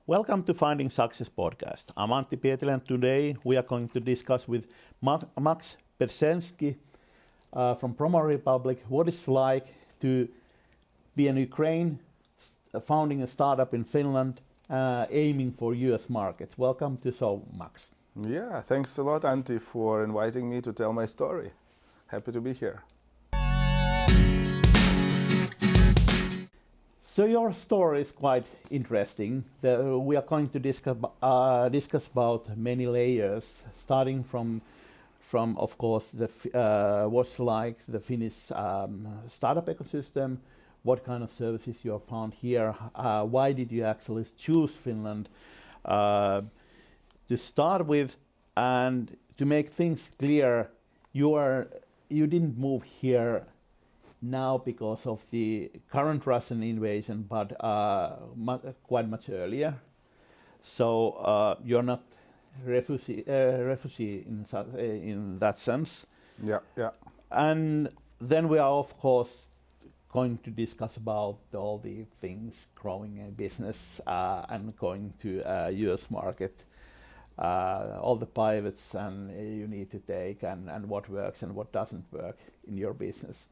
Welcome to Finding Success podcast. I'm Antti Pietilä, and today we are going to discuss with Max Pecherskyi from PromoRepublic what it's like to be in Ukraine, founding a startup in Finland, aiming for US markets. Welcome to show, Max. Yeah, thanks a lot, Antti, for inviting me to tell my story. Happy to be here. So your story is quite interesting. We are going to discuss about many layers, starting from of course what's like the Finnish startup ecosystem, what kind of services you have found here, why did you actually choose Finland to start with, and to make things clear, you didn't move here now because of the current Russian invasion, but quite much earlier. So you're not refugee in that sense. Yeah. And then we are of course going to discuss about all the things growing a business and going to US market, all the pivots and you need to take and what works and what doesn't work in your business.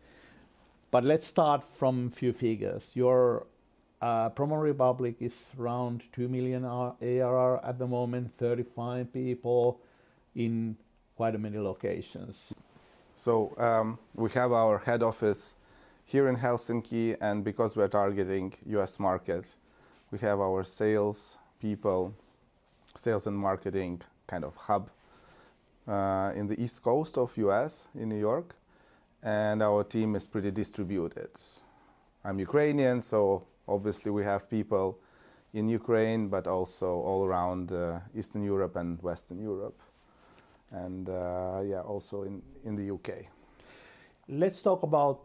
But let's start from a few figures. Your PromoRepublic is around 2 million ARR at the moment, 35 people in quite many locations. So we have our head office here in Helsinki, and because we're targeting US market, we have our sales people, sales and marketing kind of hub in the East Coast of US in New York. And our team is pretty distributed. I'm Ukrainian, so obviously we have people in Ukraine, but also all around Eastern Europe and Western Europe, and also in the UK. Let's talk about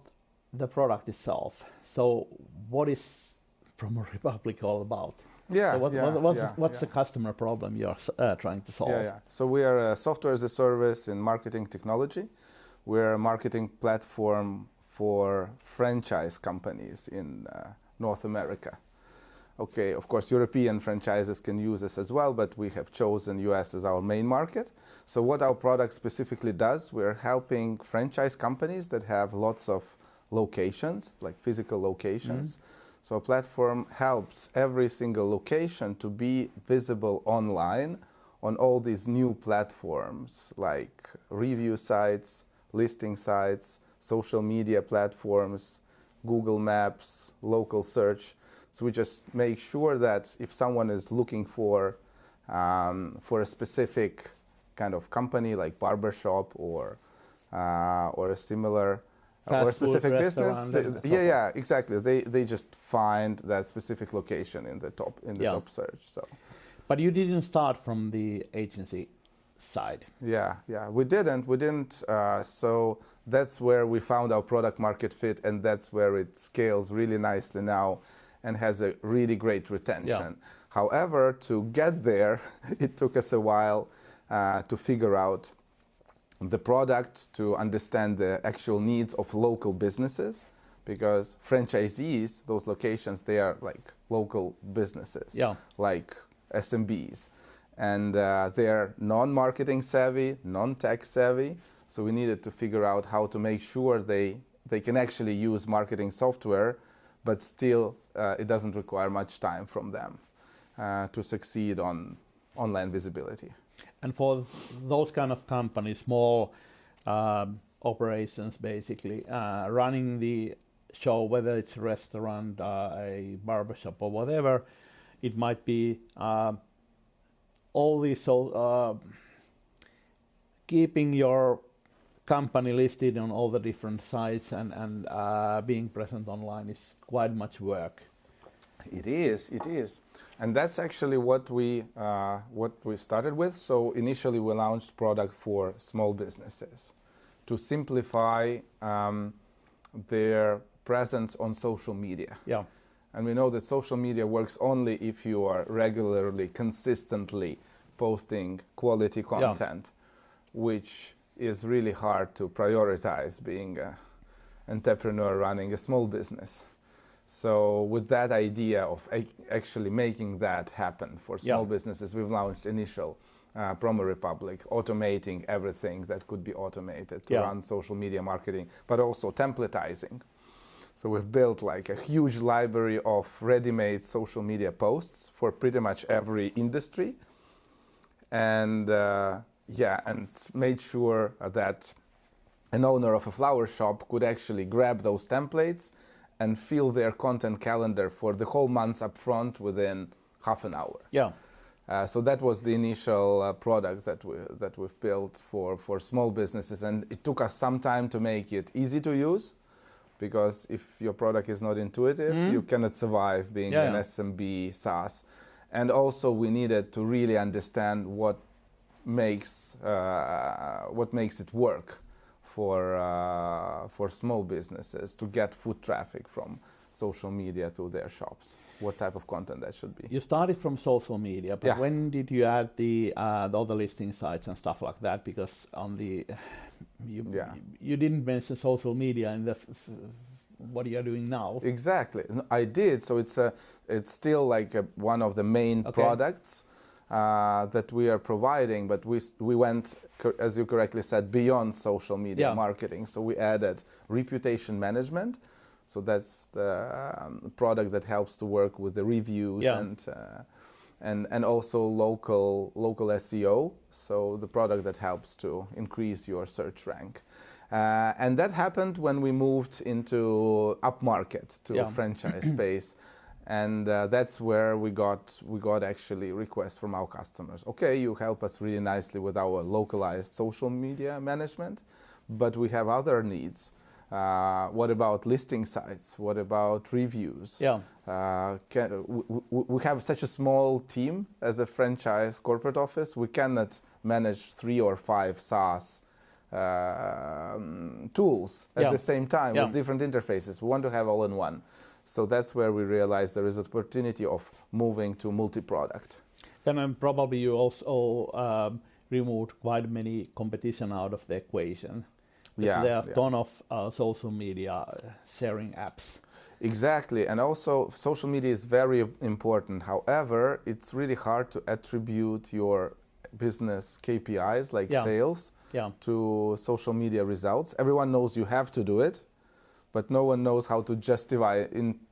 the product itself. So what is PromoRepublic all about? What's the customer problem you're trying to solve? So we are a software as a service in marketing technology. We're a marketing platform for franchise companies in North America. Okay, of course, European franchises can use us as well, but we have chosen US as our main market. So what our product specifically does, we're helping franchise companies that have lots of locations, like physical locations. So our platform helps every single location to be visible online on all these new platforms, like review sites, listing sites, social media platforms, Google Maps, local search. So we just make sure that if someone is looking for a specific kind of company like barbershop or a similar or a specific business, exactly. They just find that specific location in the top search. So, but you didn't start from the agency side. Yeah, we didn't. So that's where we found our product market fit, and that's where it scales really nicely now and has a really great retention. However, to get there, it took us a while to figure out the product, to understand the actual needs of local businesses, because franchisees, those locations, they are like local businesses, like SMBs. And they're non-marketing savvy, non-tech savvy. So we needed to figure out how to make sure they can actually use marketing software, but still it doesn't require much time from them to succeed on online visibility. And for those kind of companies, small operations basically, running the show, whether it's a restaurant, a barbershop or whatever, it might be all these, keeping your company listed on all the different sites and being present online is quite much work. It is, and that's actually what we started with. So initially we launched product for small businesses to simplify their presence on social media. And we know that social media works only if you are regularly, consistently posting quality content, which is really hard to prioritize being an entrepreneur running a small business. So with that idea of actually making that happen for small businesses, we've launched initial PromoRepublic, automating everything that could be automated to run social media marketing, but also templatizing. So we've built like a huge library of ready-made social media posts for pretty much every industry, and and made sure that an owner of a flower shop could actually grab those templates and fill their content calendar for the whole month up front within half an hour. So that was the initial product that we've built for small businesses, and it took us some time to make it easy to use, because if your product is not intuitive, you cannot survive being an SMB SaaS. And also we needed to really understand what makes it work for small businesses to get foot traffic from social media to their shops. What type of content that should be? You started from social media, but when did you add the other listing sites and stuff like that? Because on the you didn't mention social media in the what you are doing now. Exactly, I did. So it's still like one of the main products that we are providing, but we went, as you correctly said, beyond social media marketing. So we added reputation management. So that's the product that helps to work with the reviews and also local SEO. So the product that helps to increase your search rank. And that happened when we moved into upmarket to a franchise space. And that's where we got actually requests from our customers. Okay, you help us really nicely with our localized social media management, but we have other needs. What about listing sites? What about reviews? We have such a small team as a franchise corporate office. We cannot manage 3 or 5 SaaS tools at the same time with different interfaces. We want to have all in one. So that's where we realized there is an opportunity of moving to multi-product. Then probably you also removed quite many competition out of the equation. There are a ton of social media sharing apps. Exactly, and also social media is very important. However, it's really hard to attribute your business KPIs like sales to social media results. Everyone knows you have to do it, but no one knows how to justify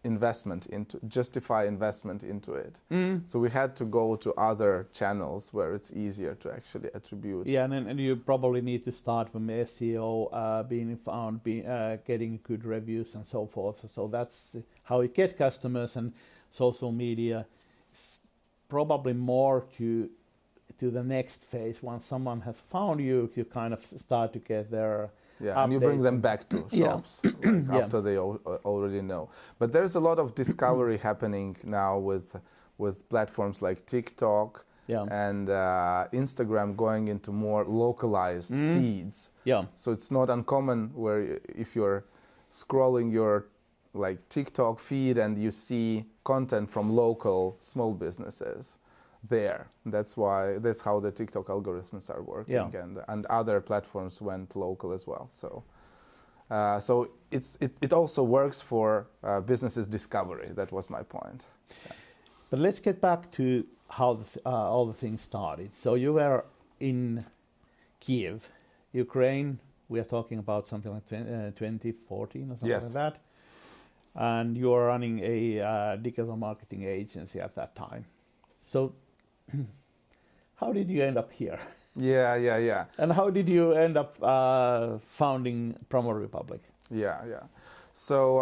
investment into it. So we had to go to other channels where it's easier to actually attribute. And you probably need to start from SEO, being found, getting good reviews and so forth. So that's how you get customers, and social media is probably more to the next phase. Once someone has found you, you kind of start to get their and you bring them back to shops after they already know. But there's a lot of discovery happening now with platforms like TikTok and Instagram going into more localized feeds. So it's not uncommon where if you're scrolling your like TikTok feed and you see content from local small businesses there. That's how the TikTok algorithms are working, and other platforms went local as well. So it also works for businesses discovery. That was my point. But let's get back to how all the things started. So you were in Kyiv, Ukraine. We are talking about something like 2014 or something like that. And you are running a digital marketing agency at that time. So how did you end up here? And how did you end up founding PromoRepublic? So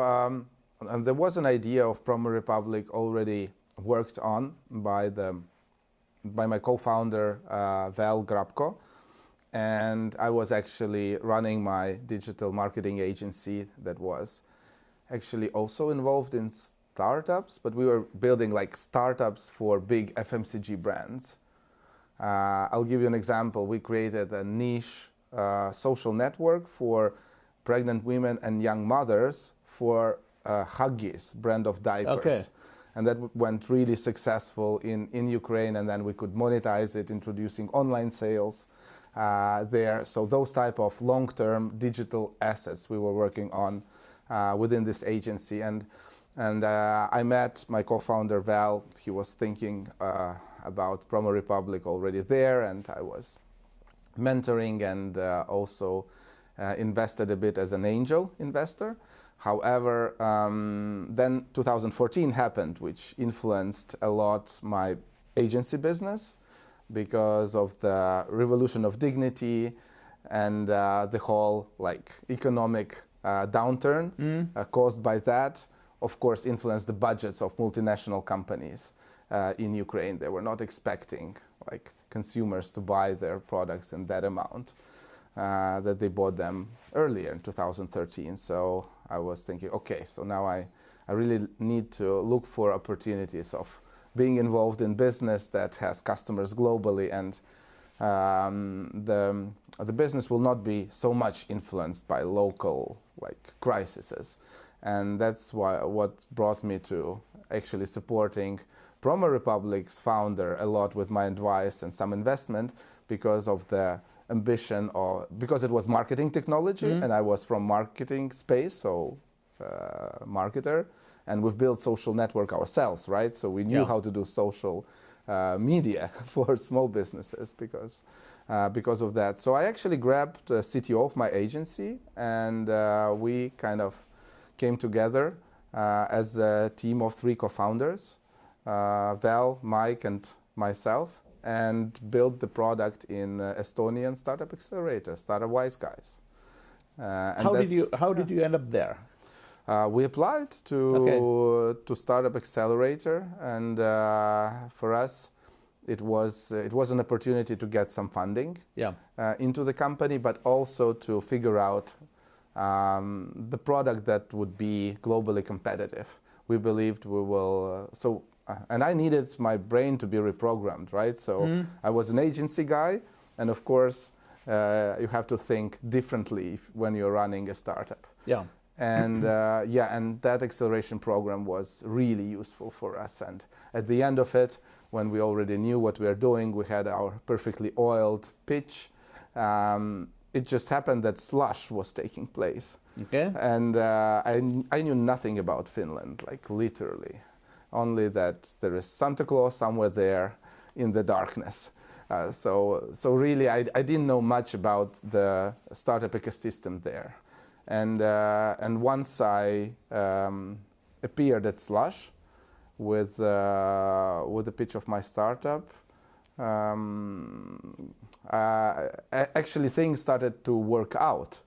and there was an idea of PromoRepublic already worked on by my co-founder Val Grabko, and I was actually running my digital marketing agency that was actually also involved in startups, but we were building like startups for big FMCG brands. I'll give you an example. We created a niche social network for pregnant women and young mothers for Huggies brand of diapers. And that went really successful in Ukraine, and then we could monetize it, introducing online sales there. So those type of long-term digital assets we were working on within this agency. And And I met my co-founder Val. He was thinking about PromoRepublic already there, and I was mentoring and also invested a bit as an angel investor. However, then 2014 happened, which influenced a lot my agency business because of the revolution of dignity and the whole economic downturn caused by that, of course, influenced the budgets of multinational companies in Ukraine. They were not expecting consumers to buy their products in that amount that they bought them earlier in 2013. So I was thinking, okay, so now I really need to look for opportunities of being involved in business that has customers globally, and the business will not be so much influenced by local crises. And that's what brought me to actually supporting PromoRepublic's founder a lot with my advice and some investment, because of the ambition, or because it was marketing technology and I was from marketing space, so marketer, and we've built social network ourselves, right? So we knew how to do social media for small businesses because of that. So I actually grabbed the CTO of my agency, and we kind of came together as a team of 3 co-founders, Val, Mike, and myself, and built the product in Estonian startup accelerator, Startup Wise Guys. How did you end up there? We applied to Startup Accelerator, and for us, it was an opportunity to get some funding into the company, but also to figure out the product that would be globally competitive. We believed we will. And I needed my brain to be reprogrammed, right? So I was an agency guy, and of course, you have to think differently when you're running a startup. Yeah. And and that acceleration program was really useful for us. And at the end of it, when we already knew what we were doing, we had our perfectly oiled pitch. It just happened that Slush was taking place. Okay. And I knew nothing about Finland, literally. Only that there is Santa Claus somewhere there in the darkness. So really, I didn't know much about the startup ecosystem there. And once I appeared at Slush with the pitch of my startup, actually things started to work out.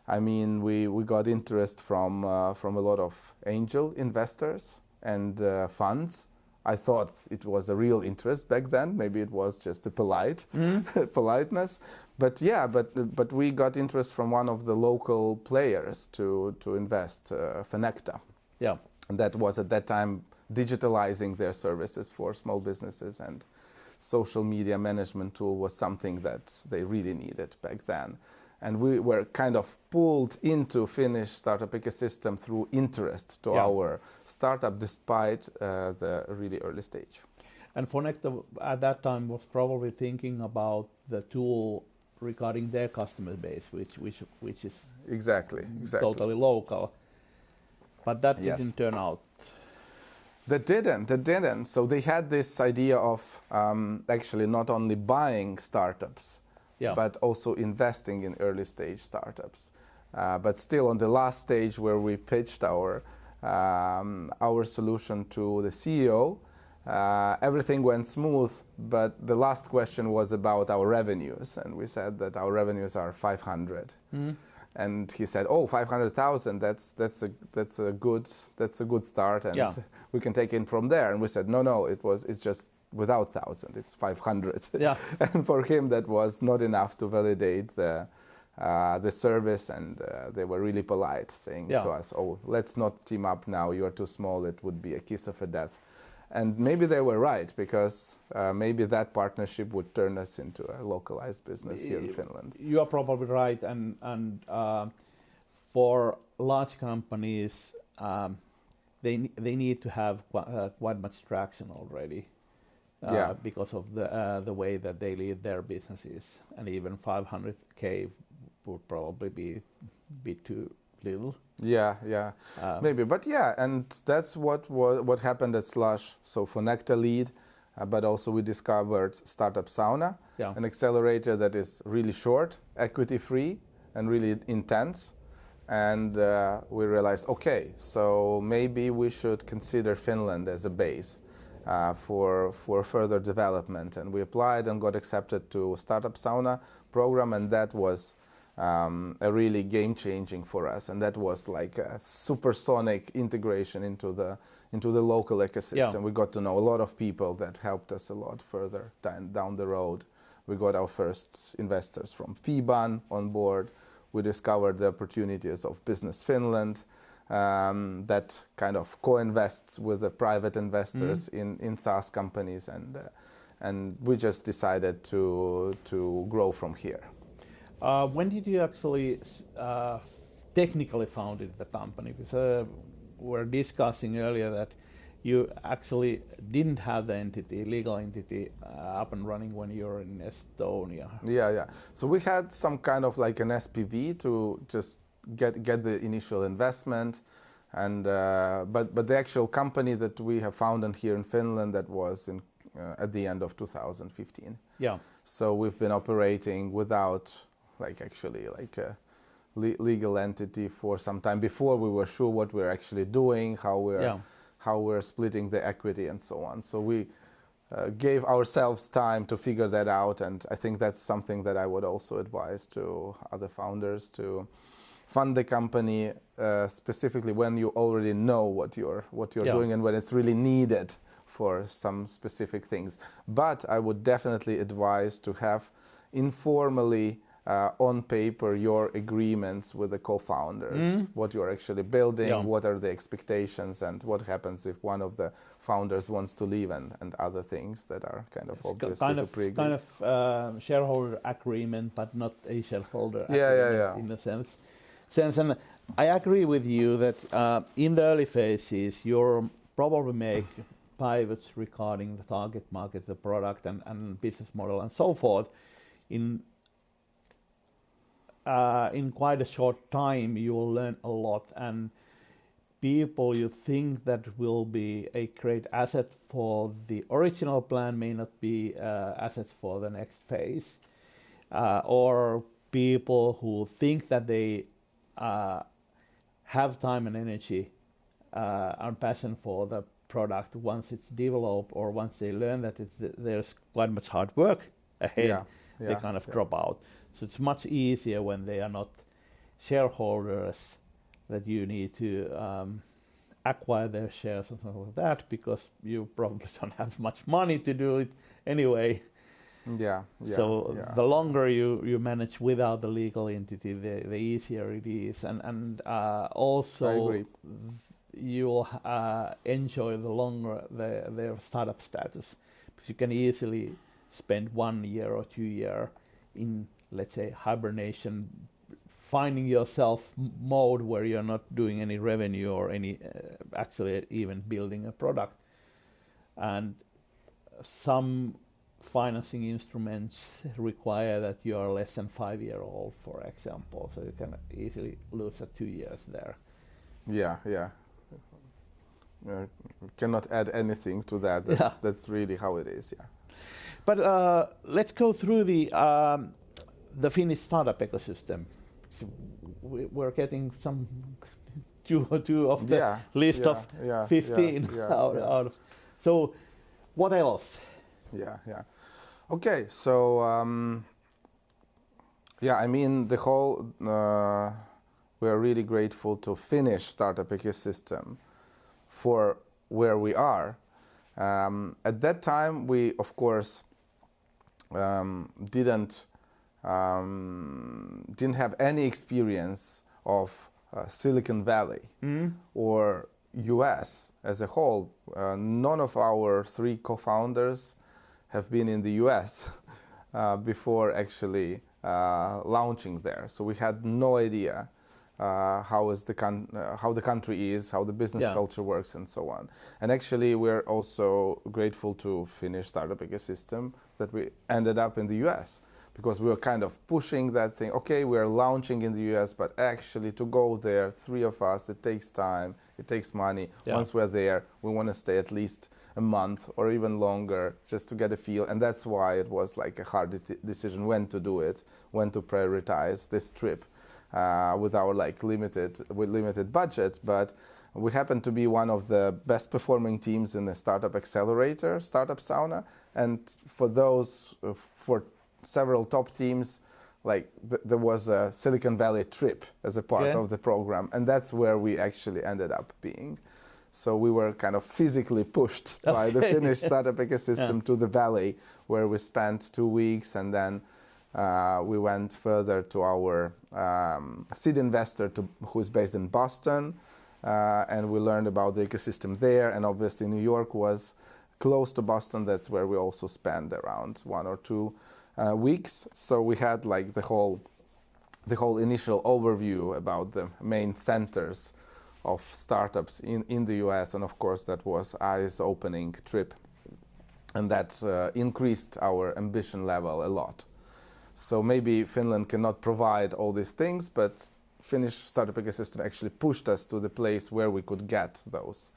I mean, we got interest from a lot of angel investors and funds. I thought it was a real interest back then. Maybe it was just a politeness. But but we got interest from one of the local players to invest, Finecta. Yeah. And that was at that time digitalizing their services for small businesses, and social media management tool was something that they really needed back then. And we were kind of pulled into Finnish startup ecosystem through interest to our startup, despite the really early stage. And Finecta at that time was probably thinking about the tool regarding their customer base, which is exactly totally local. But that didn't turn out. That didn't. So they had this idea of actually not only buying startups, but also investing in early stage startups. But still on the last stage where we pitched our solution to the CEO, everything went smooth, but the last question was about our revenues. And we said that our revenues are 500. And he said, "Oh, 500,000. That's a good start, and we can take it from there." And we said, "No, it's just without 1,000. It's 500." Yeah. And for him, that was not enough to validate the service, and they were really polite, saying to us, "Oh, let's not team up now. You are too small. It would be a kiss of a death." And maybe they were right, because maybe that partnership would turn us into a localized business here in Finland. You are probably right, and for large companies, they need to have quite much traction already, because of the way that they lead their businesses, and even 500K would probably be too little. Yeah, maybe, but yeah, and that's what happened at Slush. So for Nectar Lead, but also we discovered Startup Sauna, an accelerator that is really short, equity free, and really intense. And we realized, okay, so maybe we should consider Finland as a base for further development. And we applied and got accepted to Startup Sauna program, and that was a really game-changing for us. And that was like a supersonic integration into the local ecosystem. Yeah. We got to know a lot of people that helped us a lot further down the road. We got our first investors from FIBAN on board. We discovered the opportunities of Business Finland that kind of co-invests with the private investors in SaaS companies, and we just decided to grow from here. When did you actually technically founded the company? Because we were discussing earlier that you actually didn't have the legal entity up and running when you were in Estonia. Yeah. So we had some kind of like an SPV to just get the initial investment, and but the actual company that we have founded here in Finland, that was at the end of 2015. Yeah. So we've been operating without a legal entity for some time before we were sure what we're actually doing, how we're splitting the equity and so on. So we gave ourselves time to figure that out, and I think that's something that I would also advise to other founders, to fund the company specifically when you already know what you're doing and when it's really needed for some specific things. But I would definitely advise to have informally on paper your agreements with the co-founders, what you're actually building, what are the expectations, and what happens if one of the founders wants to leave, and other things that are kind of obviously to pre-agree. Kind of shareholder agreement, but not a shareholder agreement in the sense. And I agree with you that in the early phases you'll probably make pivots regarding the target market, the product, and business model, and so forth. In quite a short time, you will learn a lot, and people you think that will be a great asset for the original plan may not be assets for the next phase, or people who think that they have time and energy and passion for the product once it's developed, or once they learn that there's quite much hard work ahead, they kind of drop out. So it's much easier when they are not shareholders that you need to acquire their shares and something like that, because you probably don't have much money to do it anyway. The longer you manage without the legal entity, the easier it is, and also you'll enjoy the longer their startup status, because you can easily spend 1 year or 2 years in, let's say, hibernation, finding yourself mode where you're not doing any revenue or any actually even building a product. And some financing instruments require that you are less than 5 years old, for example, so you can easily lose 2 years there. Cannot add anything to that. That's really how it is. But let's go through the Finnish startup ecosystem. So we're getting some two of the list of 15 out. So what else? Okay, so I mean, the whole we are really grateful to Finnish startup ecosystem for where we are. At that time, we of course didn't have any experience of Silicon Valley or US as a whole. None of our 3 co-founders have been in the US before actually launching there. So we had no idea how the country is, how the business culture works, and so on. And actually, we're also grateful to Finnish startup ecosystem that we ended up in the US, because we were kind of pushing that thing. Okay, we are launching in the US, but actually to go there, 3 of us, it takes time, it takes money. Yeah. Once we're there, we want to stay at least a month or even longer just to get a feel. And that's why it was like a hard decision when to do it, when to prioritize this trip with our like limited budget. But we happen to be one of the best performing teams in the startup accelerator, Startup Sauna. And for those, for several top teams, like there was a Silicon Valley trip as a part of the program, and that's where we actually ended up being. So we were kind of physically pushed by the Finnish startup ecosystem to the Valley, where we spent 2 weeks, and then we went further to our seed investor who is based in Boston, and we learned about the ecosystem there. And obviously New York was close to Boston. That's where we also spent around 1 or 2 weeks. So we had like the whole initial overview about the main centers of startups in the US, and of course that was eyes-opening trip, and that increased our ambition level a lot. So maybe Finland cannot provide all these things, but Finnish startup ecosystem actually pushed us to the place where we could get those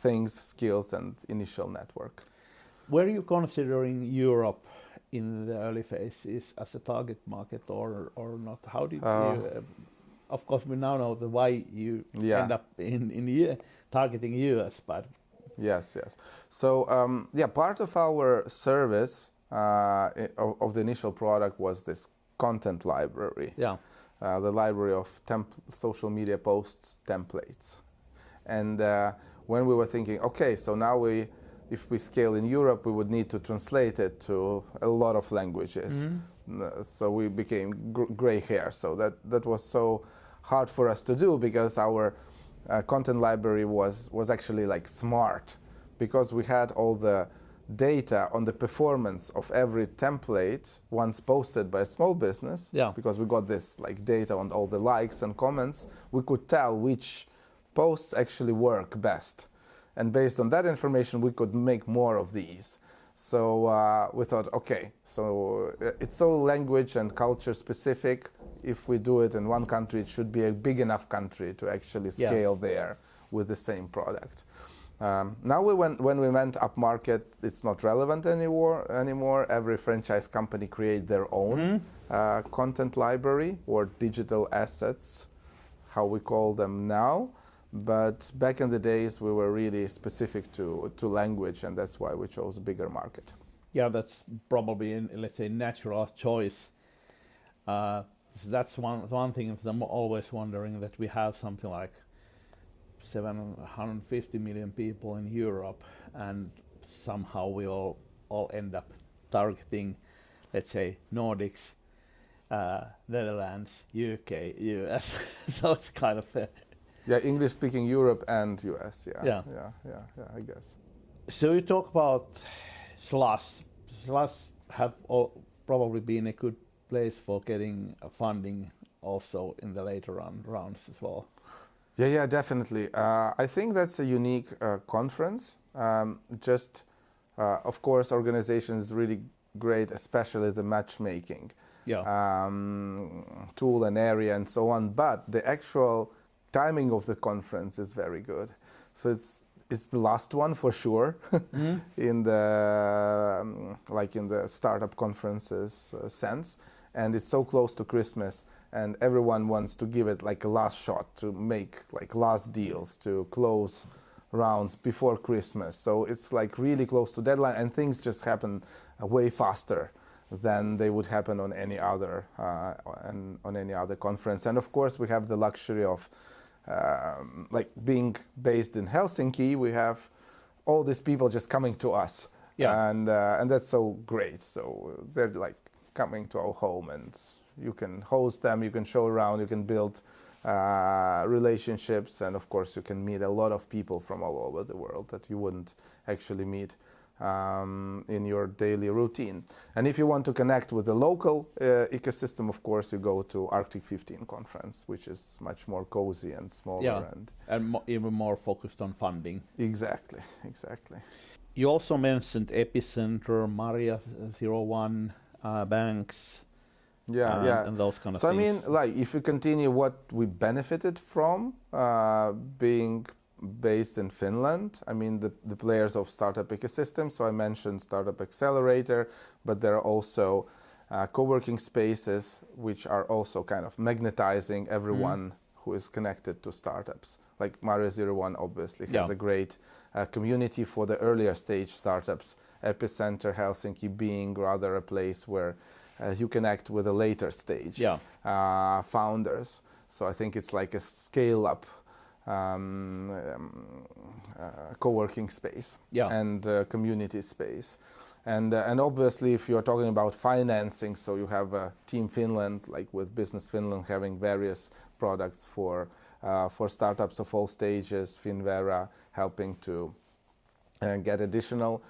things, skills, and initial network. Were you considering Europe in the early phases as a target market or not? How did you? Of course, we now know the why you end up in targeting US, but yes. So part of our service of the initial product was this content library. Yeah. The library of social media posts templates, and when we were thinking, okay, so now if we scale in Europe, we would need to translate it to a lot of languages. So we became gray hair. So that was so hard for us to do, because our content library was actually like smart, because we had all the data on the performance of every template once posted by a small business. Yeah. Because we got this like data on all the likes and comments, we could tell which posts actually work best. And based on that information, we could make more of these. So we thought, okay, so it's so language and culture specific. If we do it in one country, it should be a big enough country to actually scale there with the same product. Now when we went up market, it's not relevant anymore. Every franchise company create their own content library, or digital assets, how we call them now. But back in the days, we were really specific to language, and that's why we chose a bigger market. Yeah, that's probably, let's say, natural choice. That's one thing I'm always wondering, that we have something like 750 million people in Europe, and somehow we all end up targeting, let's say, Nordics, Netherlands, UK, US. So it's kind of English-speaking Europe and US. Yeah, I guess. So you talk about SaaS. SaaS have probably been a good place for getting funding also in the later rounds as well. Yeah, definitely. I think that's a unique conference. Of course, organization is really great, especially the matchmaking tool and area and so on. But the actual timing of the conference is very good. So it's the last one for sure in the startup conferences sense, and it's so close to Christmas, and everyone wants to give it like a last shot to make like last deals, to close rounds before Christmas. So it's like really close to deadline, and things just happen way faster than they would happen on any other conference. And of course, we have the luxury of being based in Helsinki. We have all these people just coming to us, and that's so great. So they're like coming to our home, and you can host them, you can show around, you can build relationships, and of course you can meet a lot of people from all over the world that you wouldn't actually meet in your daily routine. And if you want to connect with the local ecosystem, of course you go to Arctic 15 conference, which is much more cozy and smaller, and even more focused on funding. Exactly. You also mentioned Epicenter, Maria 01, banks, and those kind of so things. I mean, like, if you continue what we benefited from being based in Finland, I mean, the players of startup ecosystem. So I mentioned Startup Accelerator, but there are also co-working spaces which are also kind of magnetizing everyone who is connected to startups. Like Maria 01 obviously has a great community for the earlier stage startups. Epicenter Helsinki being rather a place where you connect with a later stage founders. So I think it's like a scale-up co-working space and community space. And obviously, if you're talking about financing, so you have Team Finland, like with Business Finland, having various products for startups of all stages. Finvera helping to get additional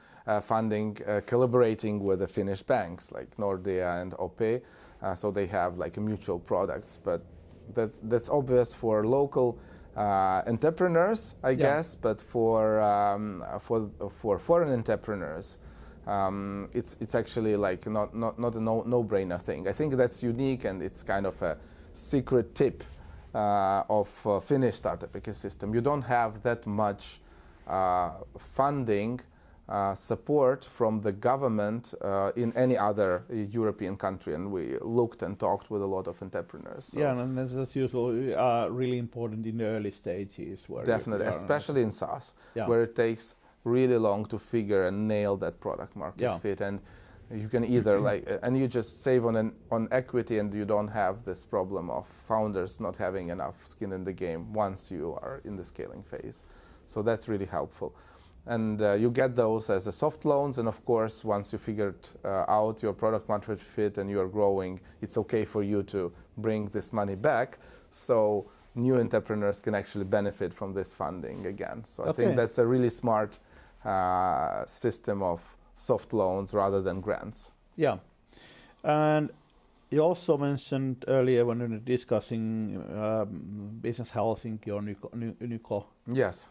funding, collaborating with the Finnish banks like Nordea and OP. So they have like mutual products, but that's obvious for local entrepreneurs, I guess. But for foreign entrepreneurs, it's actually like not a no-brainer thing. I think that's unique, and it's kind of a secret tip of Finnish startup ecosystem. You don't have that much funding support from the government in any other European country, and we looked and talked with a lot of entrepreneurs. So and that's usually really important in the early stages. Where definitely, especially in SaaS, where it takes really long to figure and nail that product market fit, and you can either and you just save on equity, and you don't have this problem of founders not having enough skin in the game once you are in the scaling phase. So that's really helpful. And you get those as a soft loans, and of course, once you figured out your product market fit and you are growing, it's okay for you to bring this money back, so new entrepreneurs can actually benefit from this funding again. So I think that's a really smart system of soft loans rather than grants. Yeah, and you also mentioned earlier when we were discussing Business Helsinki or Nyko. Yes.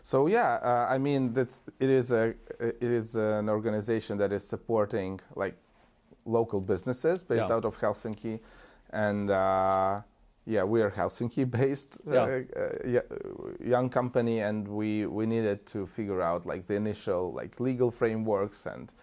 So I mean, it is an organization that is supporting like local businesses based out of Helsinki, and we are Helsinki-based young company, and we needed to figure out like the initial like legal frameworks and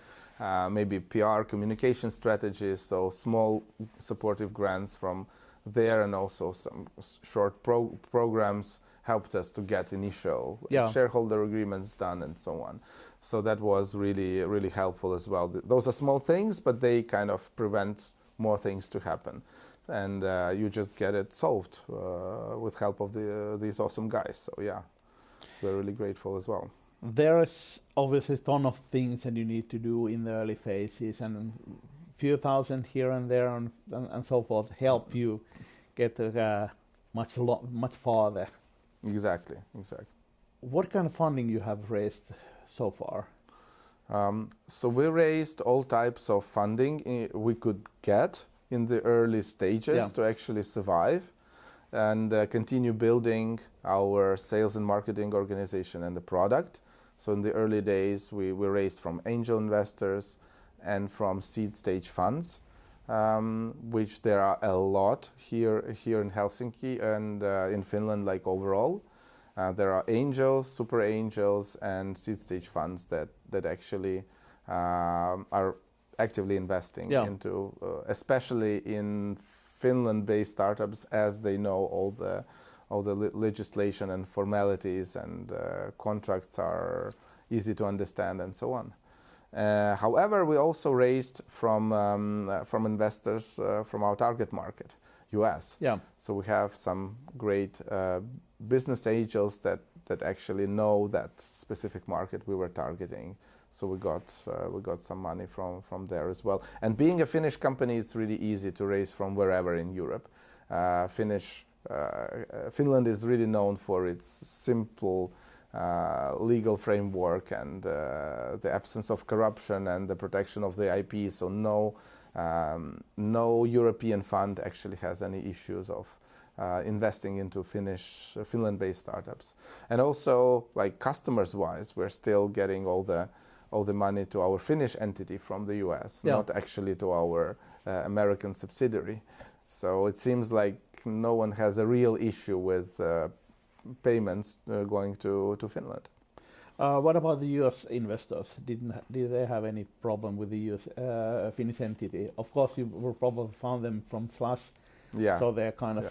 maybe PR communication strategies. So small supportive grants from there, and also some short programs helped us to get initial shareholder agreements done and so on. So that was really, really helpful as well. Those are small things, but they kind of prevent more things to happen. And you just get it solved with help of these awesome guys. So we're really grateful as well. There is obviously a ton of things that you need to do in the early phases, and a few thousand here and there and so forth help you get much farther. Exactly. What kind of funding you have raised so far? So we raised all types of funding we could get in the early stages to actually survive and continue building our sales and marketing organization and the product. So in the early days, we raised from angel investors and from seed stage funds, which there are a lot here in Helsinki and in Finland, like overall. There are angels, super angels, and seed stage funds that actually are actively investing into, especially in Finland-based startups, as they know all the legislation and formalities, and contracts are easy to understand and so on. However, we also raised from investors from our target market, US. So we have some great business angels that actually know that specific market we were targeting. So we got some money from there as well. And being a Finnish company, it's really easy to raise from wherever in Europe. Finland is really known for its simple legal framework and the absence of corruption and the protection of the IP. So no European fund actually has any issues of investing into Finland-based startups. And also, like customers-wise, we're still getting all the money to our Finnish entity from the US, not actually to our American subsidiary. So it seems like no one has a real issue with payments going to Finland. What about the US investors? Did they have any problem with the US Finnish entity? Of course, you will probably found them from Slash, so they're kind of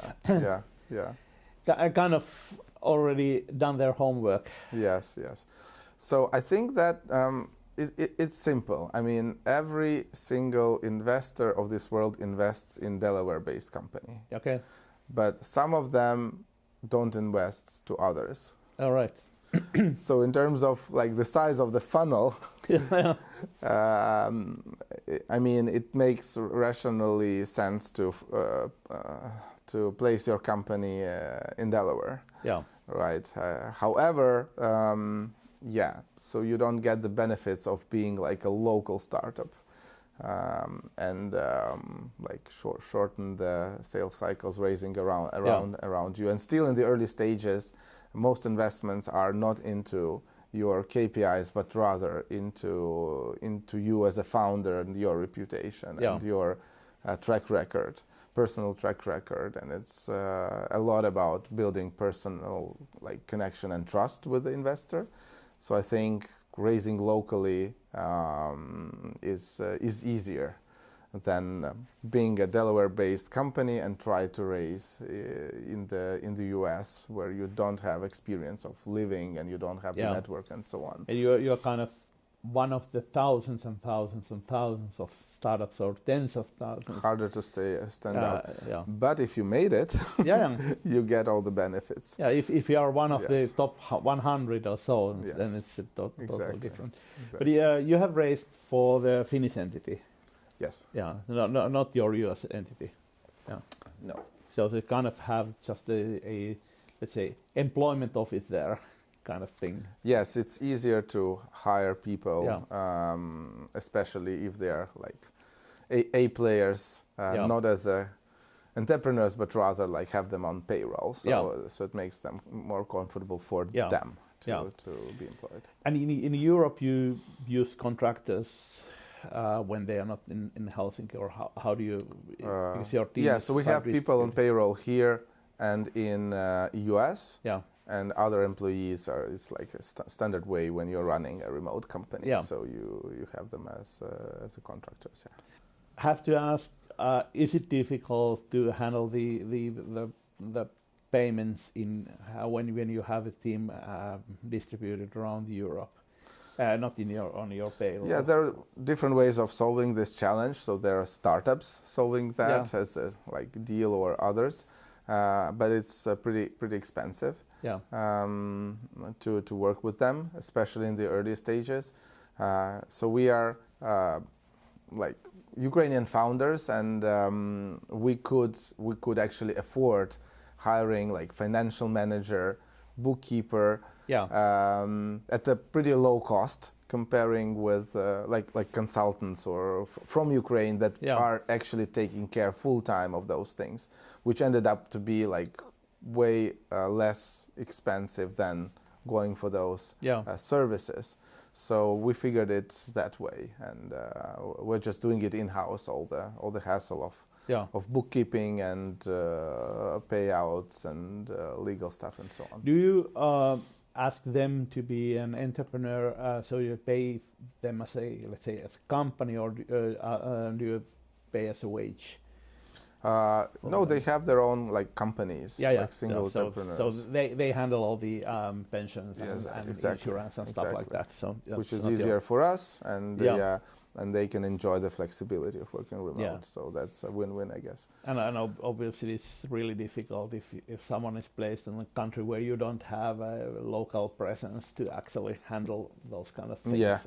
kind of already done their homework. Yes. So I think that it's simple. I mean, every single investor of this world invests in Delaware-based company. Okay. But some of them don't invest to others. All right. So in terms of like the size of the funnel, I mean, it makes rationally sense to place your company in Delaware. Yeah. Right. However, so you don't get the benefits of being like a local startup, and like shorten the sales cycles, raising around you, and still in the early stages. Most investments are not into your KPIs, but rather into you as a founder and your reputation and your personal track record. And it's a lot about building personal like connection and trust with the investor. So I think raising locally is easier than being a Delaware-based company and try to raise in the US, where you don't have experience of living and you don't have the network and so on. And you're kind of one of the thousands and thousands and thousands of startups, or tens of thousands. Harder to stand out. But if you made it, you get all the benefits. Yeah, if you are one of the top 100 or so, then it's totally different. Exactly. But you have raised for the Finnish entity. Yes. Yeah, not your US entity. Yeah. No. So they kind of have just a let's say employment office there, kind of thing. Yes, it's easier to hire people, especially if they're like A players, not as entrepreneurs, but rather like have them on payroll. So it makes them more comfortable for them to be employed. And in Europe, you use contractors. When they are not in Helsinki, or how do you? Because your team so we have people on payroll here and in US. Yeah. And other employees it's like a standard way when you're running a remote company. Yeah. So you have them as contractors. Yeah. Have to ask, is it difficult to handle the payments when you have a team distributed around Europe? Not on your payroll. Yeah, there are different ways of solving this challenge. So there are startups solving that as a like Deal or others, but it's pretty expensive. Yeah. To work with them, especially in the early stages. So we are like Ukrainian founders, and we could actually afford hiring like financial manager, bookkeeper. At a pretty low cost, comparing with like consultants or from Ukraine that are actually taking care full time of those things, which ended up to be like way less expensive than going for those services. So we figured it that way, and we're just doing it in-house, all the hassle of bookkeeping and payouts and legal stuff and so on. Do you ask them to be an entrepreneur, so you pay them as let's say as a company, or do you pay as a wage? No, they have their own like companies, like single entrepreneurs. So they handle all the pensions and insurance and stuff like that. So which is easier for us, and they can enjoy the flexibility of working remote. So that's a win-win, I guess. And obviously it's really difficult if someone is placed in a country where you don't have a local presence to actually handle those kind of things. Yeah,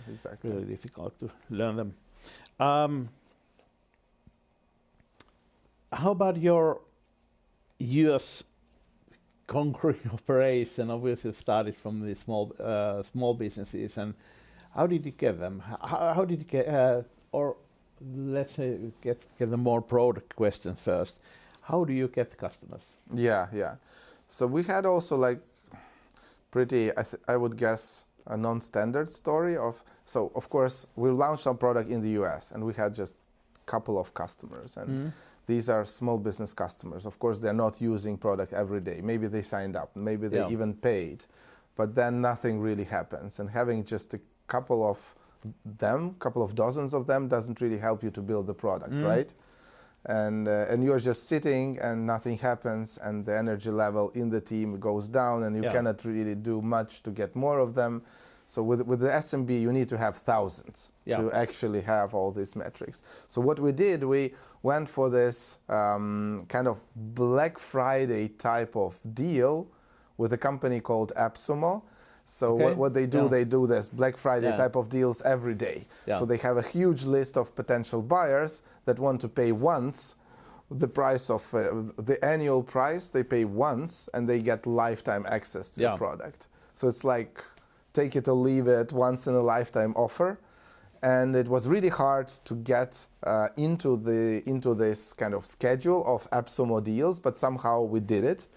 exactly. Really difficult to learn them. How about your US conquering operation? Obviously started from the small businesses, and how did you get them? How did you get, or let's say get the more broad question first. How do you get customers? Yeah. So we had also like pretty, I would guess, a non-standard story of, so of course we launched our product in the US and we had just a couple of customers, and these are small business customers. Of course they're not using product every day. Maybe they signed up, maybe they even paid, but then nothing really happens. And having just a couple of dozens of them doesn't really help you to build the product, right? And you're just sitting and nothing happens, and the energy level in the team goes down, and you cannot really do much to get more of them. So with the SMB, you need to have thousands to actually have all these metrics. So what we did, we went for this kind of Black Friday type of deal with a company called AppSumo. So what they do, they do this Black Friday type of deals every day. So they have a huge list of potential buyers that want to pay once the price of the annual price. They pay once and they get lifetime access to your product. So it's like take it or leave it, once in a lifetime offer. And it was really hard to get into this kind of schedule of AppSumo deals, but somehow we did it.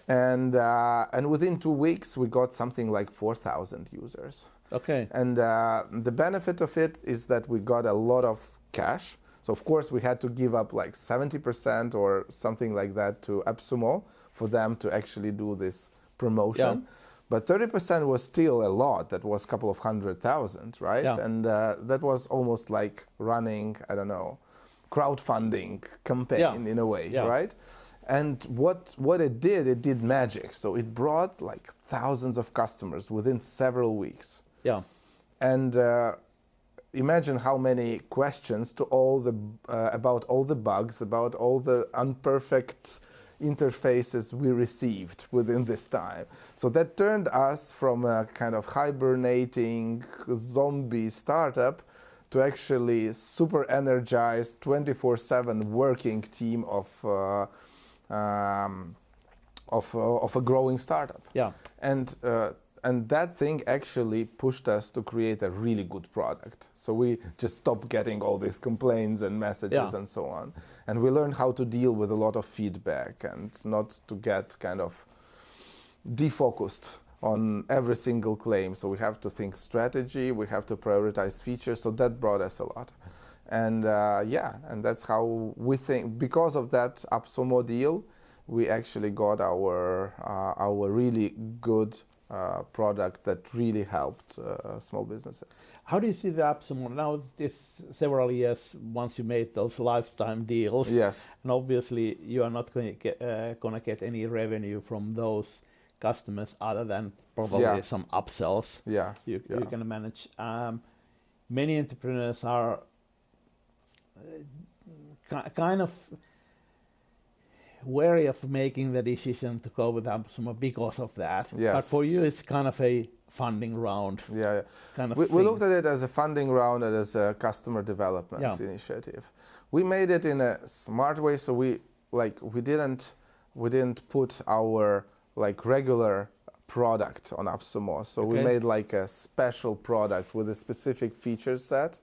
And within 2 weeks, we got something like 4,000 users. And the benefit of it is that we got a lot of cash. So of course, we had to give up like 70% or something like that to AppSumo for them to actually do this promotion. But 30% was still a lot. That was a couple of 100,000, right? And that was almost like running, I don't know, crowdfunding campaign in a way, right? And what it did magic. So it brought like thousands of customers within several weeks. And imagine how many questions to all the about all the bugs, about all the imperfect interfaces we received within this time. So that turned us from a kind of hibernating zombie startup to actually super energized 24/7 working team of a growing startup. And that thing actually pushed us to create a really good product. So we just stopped getting all these complaints and messages and so on. And we learned how to deal with a lot of feedback and not to get kind of defocused on every single claim. So we have to think strategy, we have to prioritize features. So that brought us a lot. And and that's how we think. Because of that AppSumo deal, we actually got our really good product that really helped small businesses. How do you see the AppSumo now? This several years once you made those lifetime deals. And obviously you are not going to get any revenue from those customers other than probably some upsells. You can manage. Many entrepreneurs are kind of wary of making the decision to go with AppSumo because of that. But for you, it's kind of a funding round. Kind of we looked at it as a funding round and as a customer development initiative. We made it in a smart way, so we didn't put our like regular product on AppSumo. So we made like a special product with a specific feature set.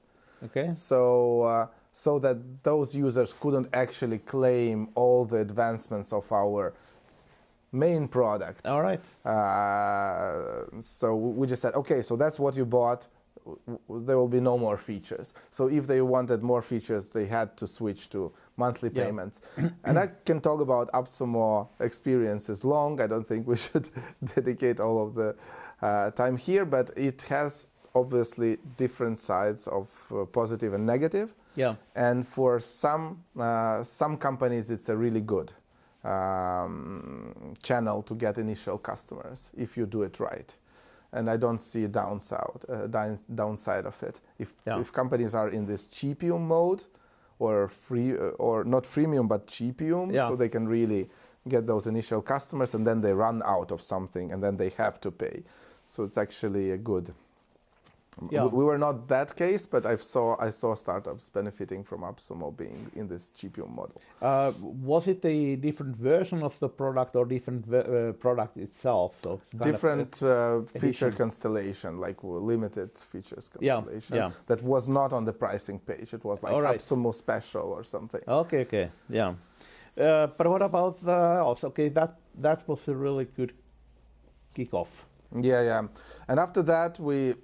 So that those users couldn't actually claim all the advancements of our main product. So we just said, okay, so that's what you bought. There will be no more features. So if they wanted more features, they had to switch to monthly payments. And I can talk about AppSumo experiences long. I don't think we should dedicate all of the time here, but it has obviously different sides of positive and negative. And for some companies, it's a really good channel to get initial customers if you do it right. And I don't see a downside of it. If companies are in this cheapium mode, or free, or not freemium but cheapium, so they can really get those initial customers, and then they run out of something, and then they have to pay. So it's actually a good. We were not that case, but I saw startups benefiting from AppSumo being in this cheapium model. Was it a different version of the product or different product itself? So different feature constellation, like limited features constellation. That was not on the pricing page. It was like AppSumo special or something. But what about else? Okay, that was a really good kickoff. Yeah. And after that, we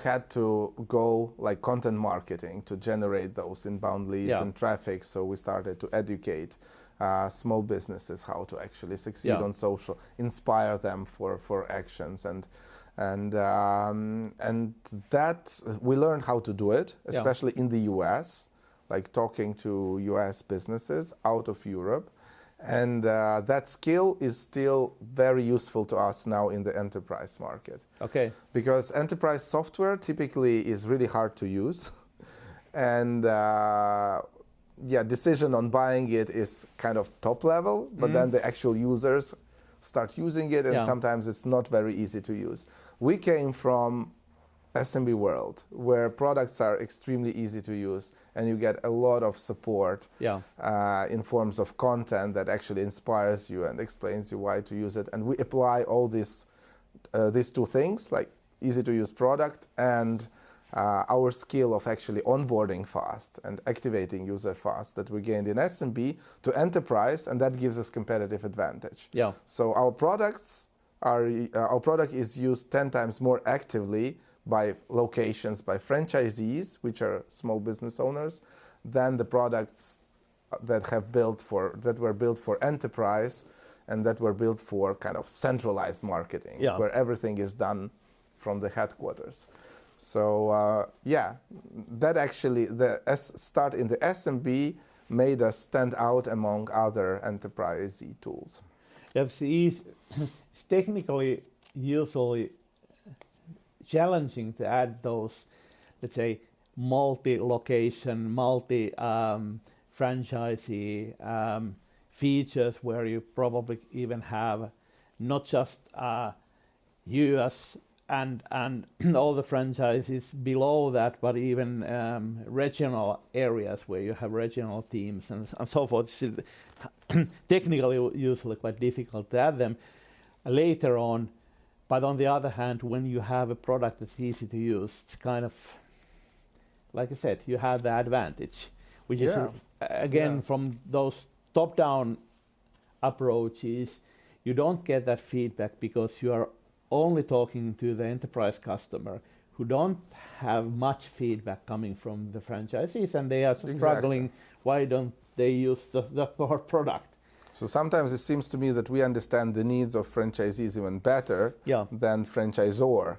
had to go like content marketing to generate those inbound leads and traffic. So we started to educate small businesses how to actually succeed on social, inspire them for actions, and that we learned how to do it, especially in the US, like talking to US businesses out of Europe. And that skill is still very useful to us now in the enterprise market. Okay. Because enterprise software typically is really hard to use. And decision on buying it is kind of top level, but then the actual users start using it, and sometimes it's not very easy to use. We came from SMB world, where products are extremely easy to use, and you get a lot of support in forms of content that actually inspires you and explains you why to use it. And we apply all these two things, like easy to use product and our skill of actually onboarding fast and activating user fast that we gained in SMB to enterprise, and that gives us competitive advantage. Yeah. So our product is used 10 times more actively by locations, by franchisees, which are small business owners, than the products that were built for enterprise and that were built for kind of centralized marketing, where everything is done from the headquarters. So that actually, the start in the SMB made us stand out among other enterprise tools. It's technically usually challenging to add those, let's say, multi-location, multi-franchisee features where you probably even have not just US and all the franchises below that, but even regional areas where you have regional teams and so forth. So technically, usually quite difficult to add them later on. But on the other hand, when you have a product that's easy to use, it's kind of, like I said, you have the advantage, which is, again, from those top-down approaches, you don't get that feedback because you are only talking to the enterprise customer who don't have much feedback coming from the franchisees, and they are struggling. Why don't they use the core product? So sometimes it seems to me that we understand the needs of franchisees even better than franchisor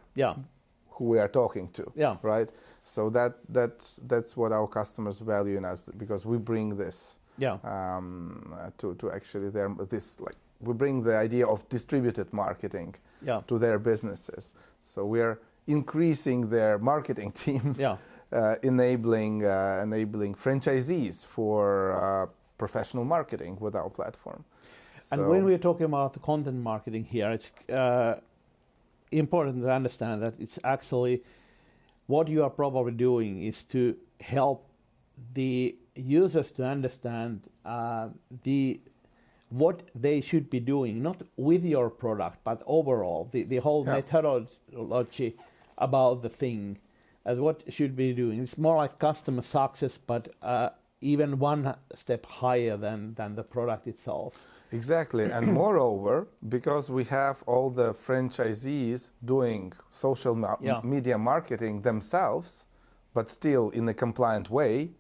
who we are talking to, right? So that's what our customers value in us, because we bring this to actually we bring the idea of distributed marketing to their businesses. So we are increasing their marketing team, enabling franchisees for professional marketing with our platform. And when we're talking about the content marketing here, it's important to understand that it's actually what you are probably doing is to help the users to understand what they should be doing, not with your product, but overall, the whole methodology about the thing, as what should be doing. It's more like customer success, but even one step higher than the product itself. Exactly, and moreover, because we have all the franchisees doing social media marketing themselves, but still in a compliant way,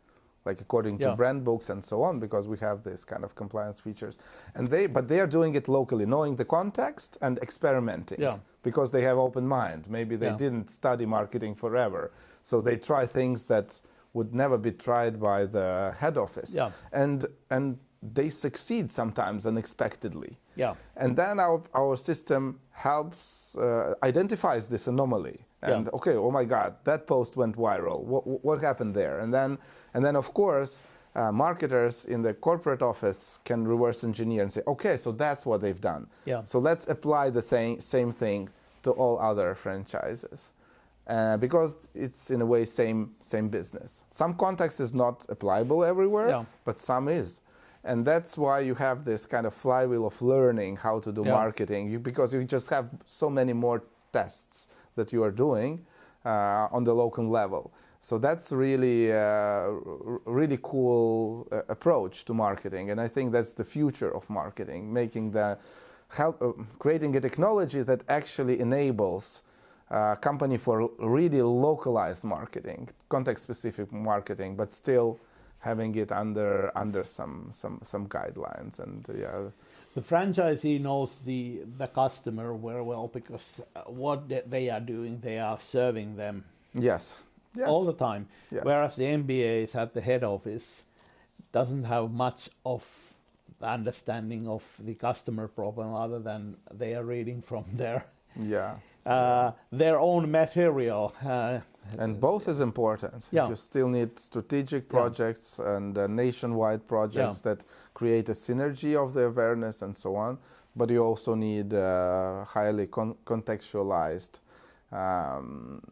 like according to brand books and so on, because we have this kind of compliance features. But they are doing it locally, knowing the context and experimenting, because they have open mind. Maybe they didn't study marketing forever, so they try things that would never be tried by the head office. And they succeed sometimes unexpectedly. And then our system helps, identifies this anomaly. And okay, oh my God, that post went viral. What happened there? And then of course, marketers in the corporate office can reverse engineer and say, okay, so that's what they've done. So let's apply the same thing to all other franchises. Because it's in a way same business. Some context is not applicable everywhere, but some is. And that's why you have this kind of flywheel of learning how to do marketing, because you just have so many more tests that you are doing on the local level. So that's really really cool approach to marketing, and I think that's the future of marketing, making creating a technology that actually enables company for really localized marketing, context-specific marketing, but still having it under some guidelines. And the franchisee knows the customer very well, because what they are doing, they are serving them. Yes. All the time. Yes. Whereas the MBA is at the head office, doesn't have much of the understanding of the customer problem, other than they are reading from their own material. And both is important. You still need strategic projects and nationwide projects that create a synergy of the awareness and so on. But you also need highly contextualized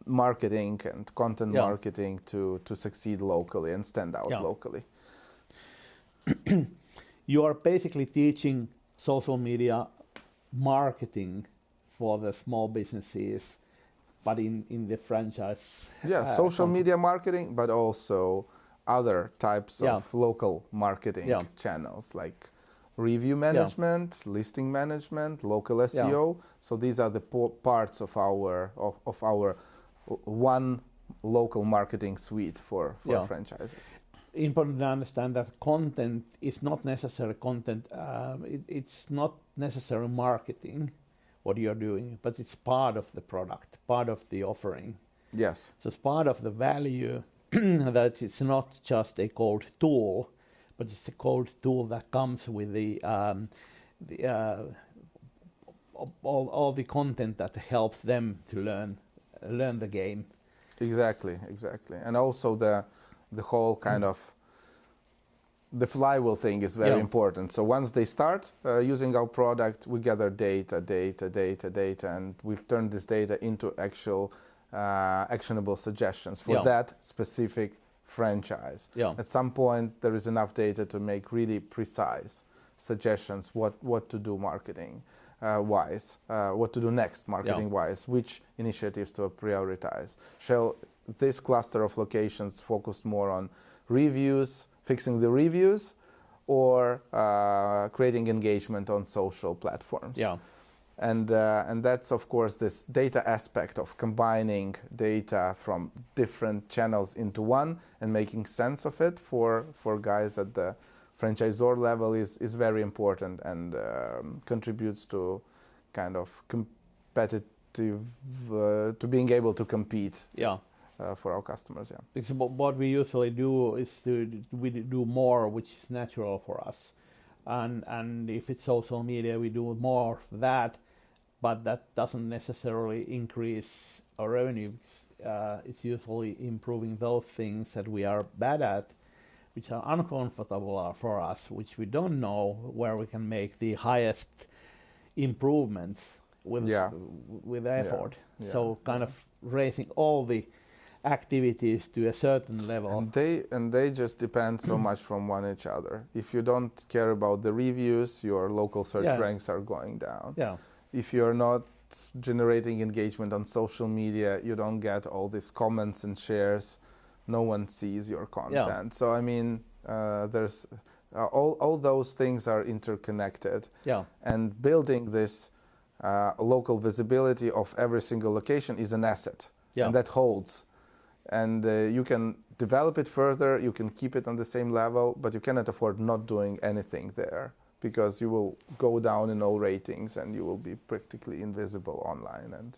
marketing and content marketing to succeed locally and stand out locally. You are basically teaching social media marketing for the small businesses, but in the franchise. Social media marketing, but also other types of local marketing channels, like review management, listing management, local SEO. So these are the parts of our one local marketing suite for franchises. Important to understand that content is not necessarily content. It's not necessarily marketing what you're doing, but it's part of the product, part of the offering. Yes. So it's part of the value that it's not just a cold tool, but it's a cold tool that comes with all the content that helps them to learn the game. Exactly. And also the whole kind of the flywheel thing is very important. So once they start using our product, we gather data, and we turn this data into actual actionable suggestions for that specific franchise. At some point, there is enough data to make really precise suggestions what to do marketing wise, what to do next marketing wise, which initiatives to prioritize. Shall this cluster of locations focus more on reviews, fixing the reviews, or creating engagement on social platforms? And that's, of course, this data aspect of combining data from different channels into one and making sense of it for guys at the franchisor level is very important, and contributes to kind of competitive, to being able to compete for our customers. Because what we usually do is we do more, which is natural for us. And if it's social media, we do more of that. But that doesn't necessarily increase our revenue. It's usually improving those things that we are bad at, which are uncomfortable for us, which we don't know where we can make the highest improvements with effort. So kind of raising all the activities to a certain level. And they just depend so much from one each other. If you don't care about the reviews, your local search ranks are going down. If you're not generating engagement on social media, you don't get all these comments and shares. No one sees your content. So I mean, there's all those things are interconnected. And building this local visibility of every single location is an asset, and that holds. And you can develop it further, you can keep it on the same level, but you cannot afford not doing anything there, because you will go down in all ratings and you will be practically invisible online.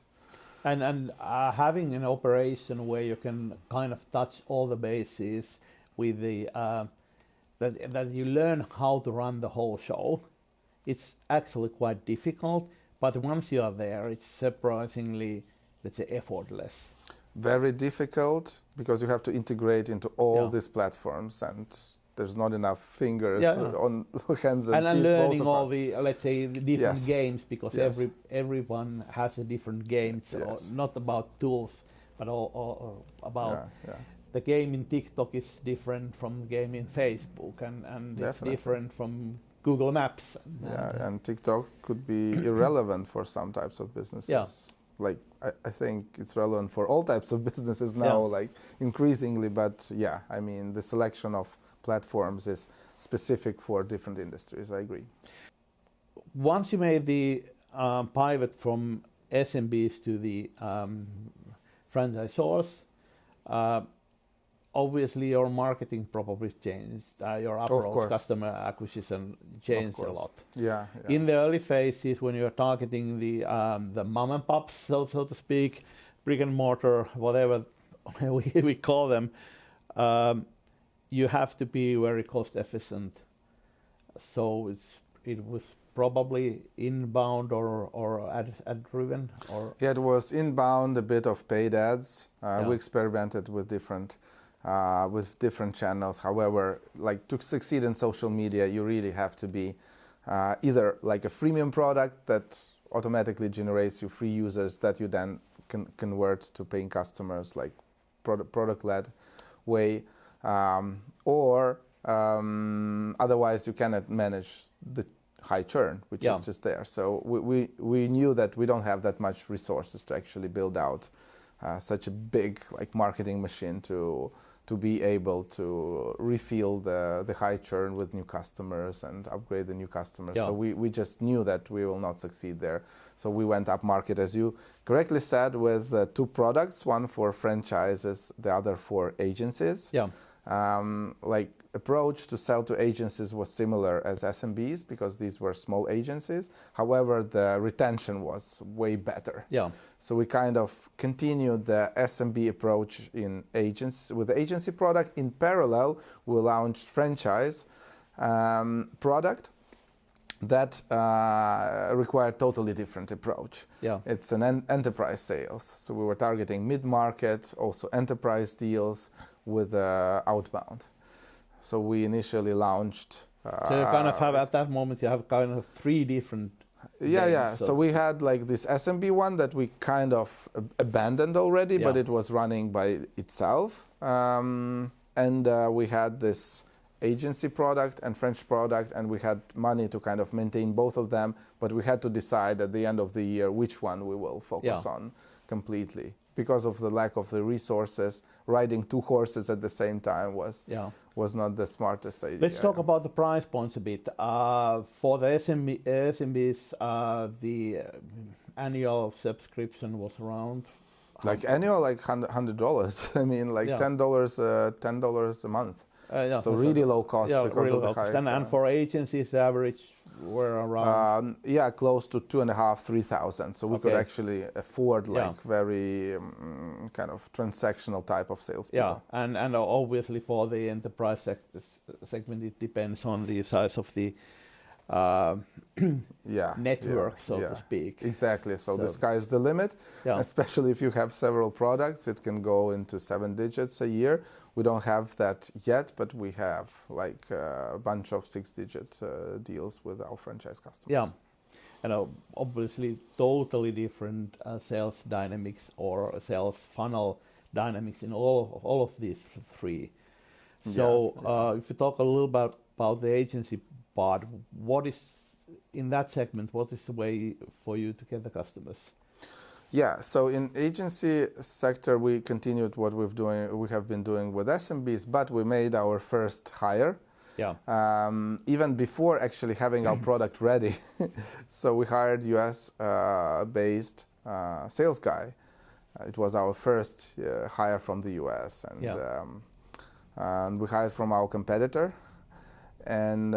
And having an operation where you can kind of touch all the bases with the that you learn how to run the whole show, it's actually quite difficult. But once you are there, it's surprisingly, let's say, effortless. Very difficult, because you have to integrate into all these platforms, and there's not enough fingers on hands and feet. And learning all the, let's say, the different games, because everyone has a different game. So not about tools, but all about the game in TikTok is different from the game in Facebook, and it's different from Google Maps. And TikTok could be irrelevant for some types of businesses. Like I think it's relevant for all types of businesses now, like increasingly. But yeah, I mean, the selection of platforms is specific for different industries. I agree. Once you made the pivot from SMBs to the franchisors, obviously your marketing probably changed. Your approach, customer acquisition changed a lot. Yeah. In the early phases, when you're targeting the mom and pops, so to speak, brick and mortar, whatever we call them, you have to be very cost efficient. So it was probably inbound or ad driven, or yeah, it was inbound, a bit of paid ads. We experimented with different channels. However, like to succeed in social media, you really have to be either like a freemium product that automatically generates you free users that you then can convert to paying customers, like product-led way, or otherwise you cannot manage the high churn, which is just there. So we knew that we don't have that much resources to actually build out such a big like marketing machine to be able to refill the high churn with new customers and upgrade the new customers. So we just knew that we will not succeed there. So we went up market, as you correctly said, with two products, one for franchises, the other for agencies. Like approach to sell to agencies was similar as SMBs because these were small agencies. However, the retention was way better. So we kind of continued the SMB approach in with the agency product. In parallel, we launched franchise product that required totally different approach. It's an enterprise sales. So we were targeting mid-market, also enterprise deals with outbound. So we initially launched. So you kind of have at that moment you have kind of three different. So we had like this SMB one that we kind of abandoned already, but it was running by itself. And we had this agency product and French product, and we had money to kind of maintain both of them. But we had to decide at the end of the year which one we will focus on completely. Because of the lack of the resources, riding two horses at the same time was not the smartest idea. Let's talk about the price points a bit. For the SMBs, the annual subscription was around like annual, like $100. I mean, like $10 a month. So really low cost because really of the high. And for agencies, the average were around close to 2,500-3,000. So we could actually afford like very kind of transactional type of sales. And obviously for the enterprise segment, it depends on the size of the network, so to speak. Exactly. So the sky is the limit. Especially if you have several products, it can go into 7 digits a year. We don't have that yet, but we have like a bunch of 6-digit deals with our franchise customers. And obviously totally different sales dynamics or sales funnel dynamics in all of these three. So if you talk a little bit about the agency part, what is in that segment? What is the way for you to get the customers? So in agency sector, we continued what we have been doing with SMBs, but we made our first hire. Even before actually having our product ready. So we hired US based sales guy. It was our first hire from the US, and we hired from our competitor. And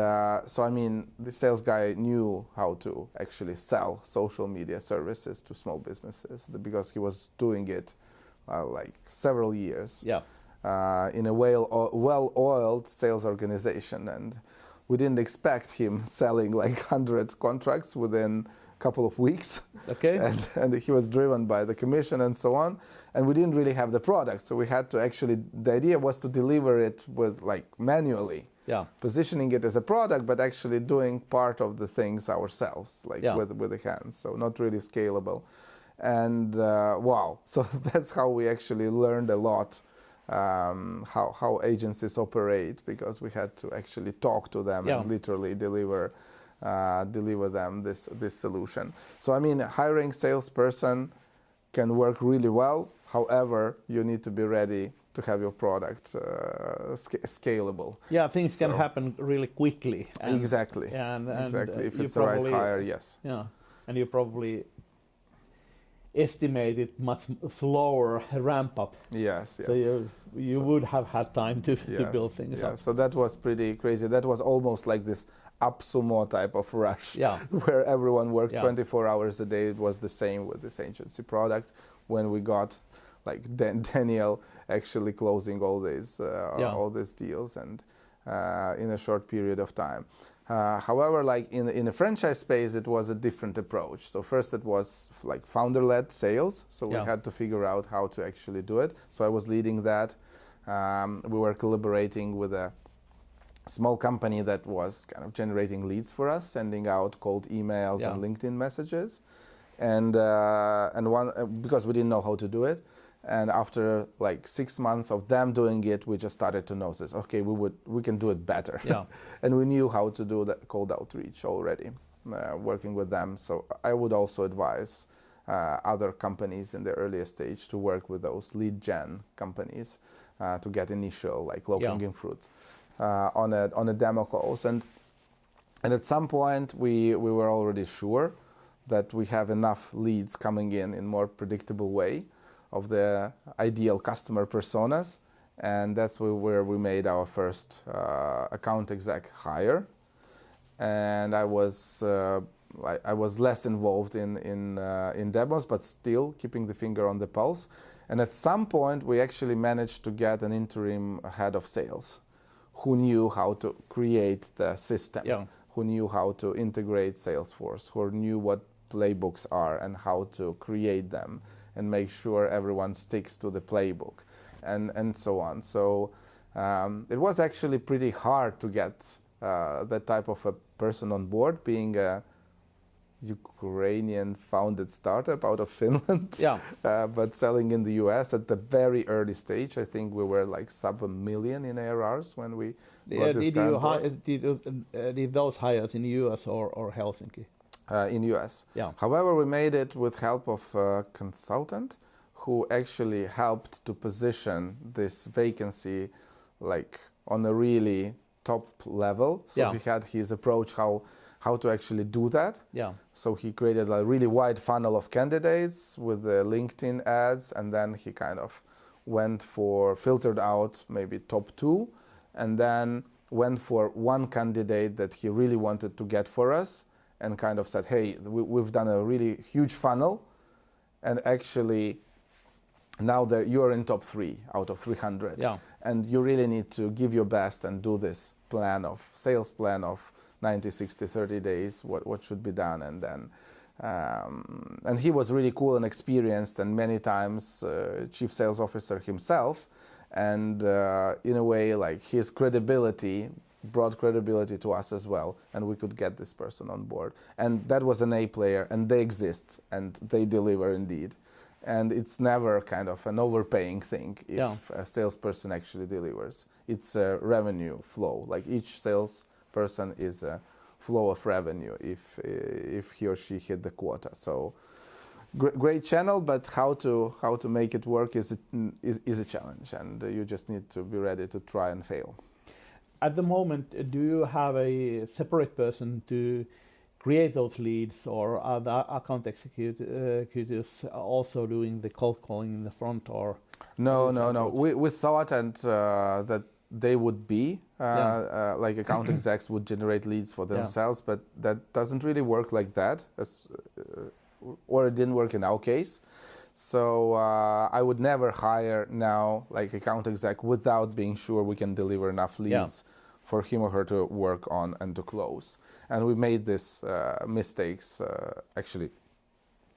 so, I mean, the sales guy knew how to actually sell social media services to small businesses because he was doing it like several years in a well-oiled sales organization. And we didn't expect him selling like 100 contracts within a couple of weeks. And he was driven by the commission and so on. And we didn't really have the product. So we had to actually, the idea was to deliver it with like manually. Positioning it as a product, but actually doing part of the things ourselves, like with the hands. So not really scalable. And so that's how we actually learned a lot how agencies operate, because we had to actually talk to them and literally deliver them this solution. So I mean, hiring salesperson can work really well. However, you need to be ready to have your product scalable. Yeah, things can happen really quickly. Exactly. Exactly. If it's the right hire, yes. Yeah, and you probably estimated much slower ramp up. Yes. So you would have had time to build things up. So that was pretty crazy. That was almost like this AppSumo type of rush, where everyone worked 24 hours a day. It was the same with this agency product. When we got like Daniel actually closing all these deals and in a short period of time. However, like in the franchise space, it was a different approach. So first it was like founder-led sales. So we had to figure out how to actually do it. So I was leading that. We were collaborating with a small company that was kind of generating leads for us, sending out cold emails and LinkedIn messages. And because we didn't know how to do it. And after like 6 months of them doing it, we just started to notice, okay, we can do it better. And we knew how to do that cold outreach already, working with them. So I would also advise other companies in the earlier stage to work with those lead gen companies to get initial like low-hanging fruits on a demo calls. And at some point we were already sure that we have enough leads coming in more predictable way of the ideal customer personas, and that's where we made our first account exec hire. And I was less involved in demos, but still keeping the finger on the pulse. And at some point, we actually managed to get an interim head of sales, who knew how to create the system, who knew how to integrate Salesforce, who knew what playbooks are and how to create them and make sure everyone sticks to the playbook and so on. So it was actually pretty hard to get that type of a person on board, being a Ukrainian founded startup out of Finland, but selling in the US at the very early stage. I think we were like sub $1 million in ARRs when we got this guy on board. Did those hires in US or Helsinki? In US. However, we made it with help of a consultant who actually helped to position this vacancy like on a really top level. So he had his approach how to actually do that. So he created a really wide funnel of candidates with the LinkedIn ads, and then he kind of filtered out maybe top 2, and then went for one candidate that he really wanted to get for us, and kind of said, hey, we've done a really huge funnel, and actually now you're in top 3 out of 300. And you really need to give your best and do this sales plan of 90, 60, 30 days, what should be done. And then, and he was really cool and experienced, and many times chief sales officer himself. And in a way, like his credibility brought credibility to us as well, and we could get this person on board. And that was an A player, and they exist, and they deliver indeed. And it's never kind of an overpaying thing if a salesperson actually delivers. It's a revenue flow. Like each salesperson is a flow of revenue if he or she hit the quota. So great channel, but how to make it work is a challenge, and you just need to be ready to try and fail. At the moment, do you have a separate person to create those leads, or are the account executives also doing the cold calling in the front? Or no. We thought that they would be like account execs would generate leads for themselves, but that doesn't really work like that, or it didn't work in our case. So I would never hire now like account exec without being sure we can deliver enough leads for him or her to work on and to close. And we made this mistakes actually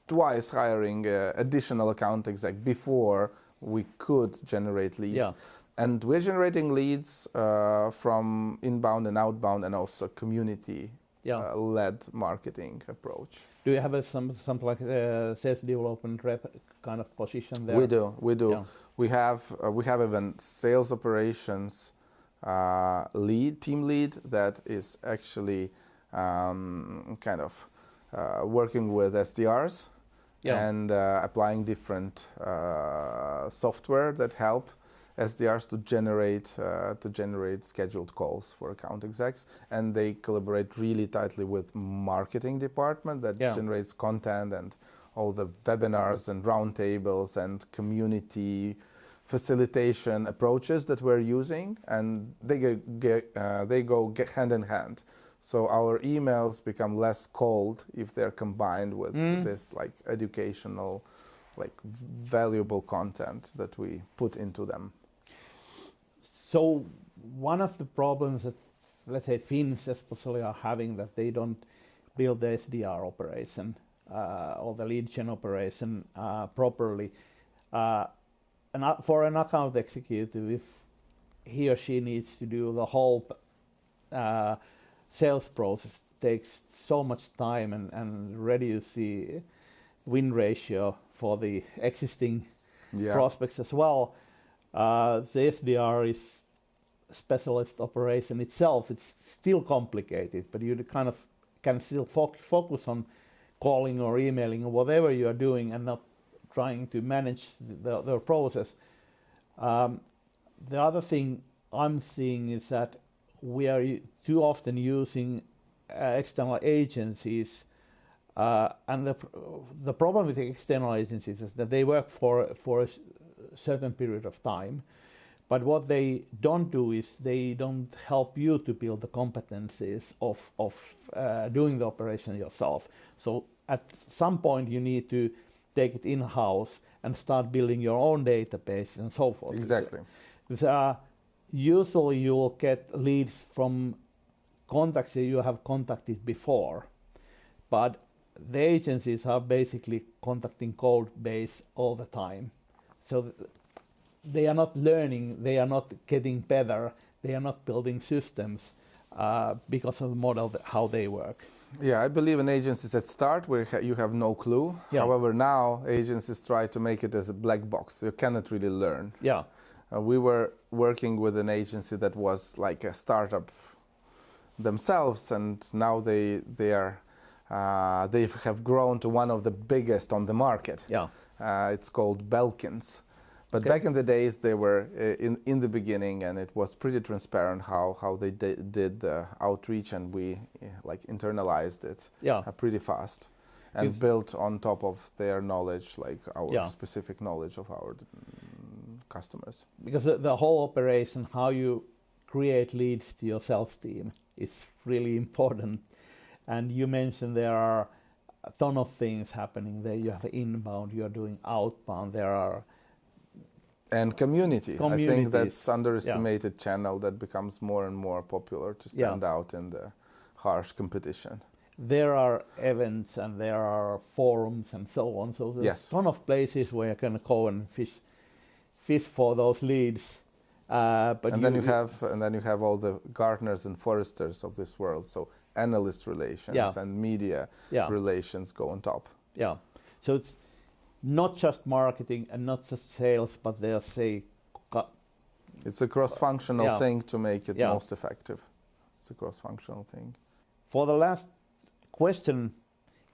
twice, hiring additional account exec before we could generate leads. And we're generating leads from inbound and outbound, and also community led marketing approach. Do you have some like sales development rep kind of position there? We do. Yeah. We have even sales operations team lead that is actually kind of working with SDRs and applying different software that help SDRs to generate scheduled calls for account execs, and they collaborate really tightly with marketing department that generates content and all the webinars and roundtables and community facilitation approaches that we're using, and they go hand in hand. So our emails become less cold if they're combined with this like educational, like valuable content that we put into them. So one of the problems that, let's say, Finns especially are having, that they don't build the SDR operation or the lead gen operation properly. For an account executive, if he or she needs to do the whole sales process, takes so much time and reduce the win ratio for the existing prospects as well. The SDR is specialist operation itself. It's still complicated, but you kind of can still focus on calling or emailing or whatever you are doing, and not trying to manage the process. The other thing I'm seeing is that we are too often using external agencies, and the problem with the external agencies is that they work for a certain period of time, but what they don't do is they don't help you to build the competencies of doing the operation yourself. So at some point you need to take it in-house and start building your own database and so forth. Exactly. Usually you will get leads from contacts that you have contacted before, but the agencies are basically contacting cold base all the time. So they are not learning, they are not getting better, they are not building systems because of the model how they work. Yeah, I believe in agencies at start where you have no clue. Yeah. However, now agencies try to make it as a black box. You cannot really learn. Yeah. We were working with an agency that was like a startup themselves, and now they have grown to one of the biggest on the market. Yeah. It's called Belkins. But back in the days, they were in the beginning, and it was pretty transparent how they did the outreach, and we like internalized it pretty fast and built on top of their knowledge, like our specific knowledge of our customers. Because the whole operation, how you create leads to your sales team, is really important. And you mentioned there are a ton of things happening there. You have inbound, you are doing outbound, there are... And community. I think that's underestimated channel that becomes more and more popular to stand out in the harsh competition. There are events and there are forums and so on. So there's a ton of places where you can go and fish for those leads. Then you have all the Gartners and Forresters of this world. So analyst relations and media relations go on top. Yeah. So it's not just marketing and not just sales, but there's it's a cross-functional thing to make it most effective. It's a cross-functional thing. For the last question,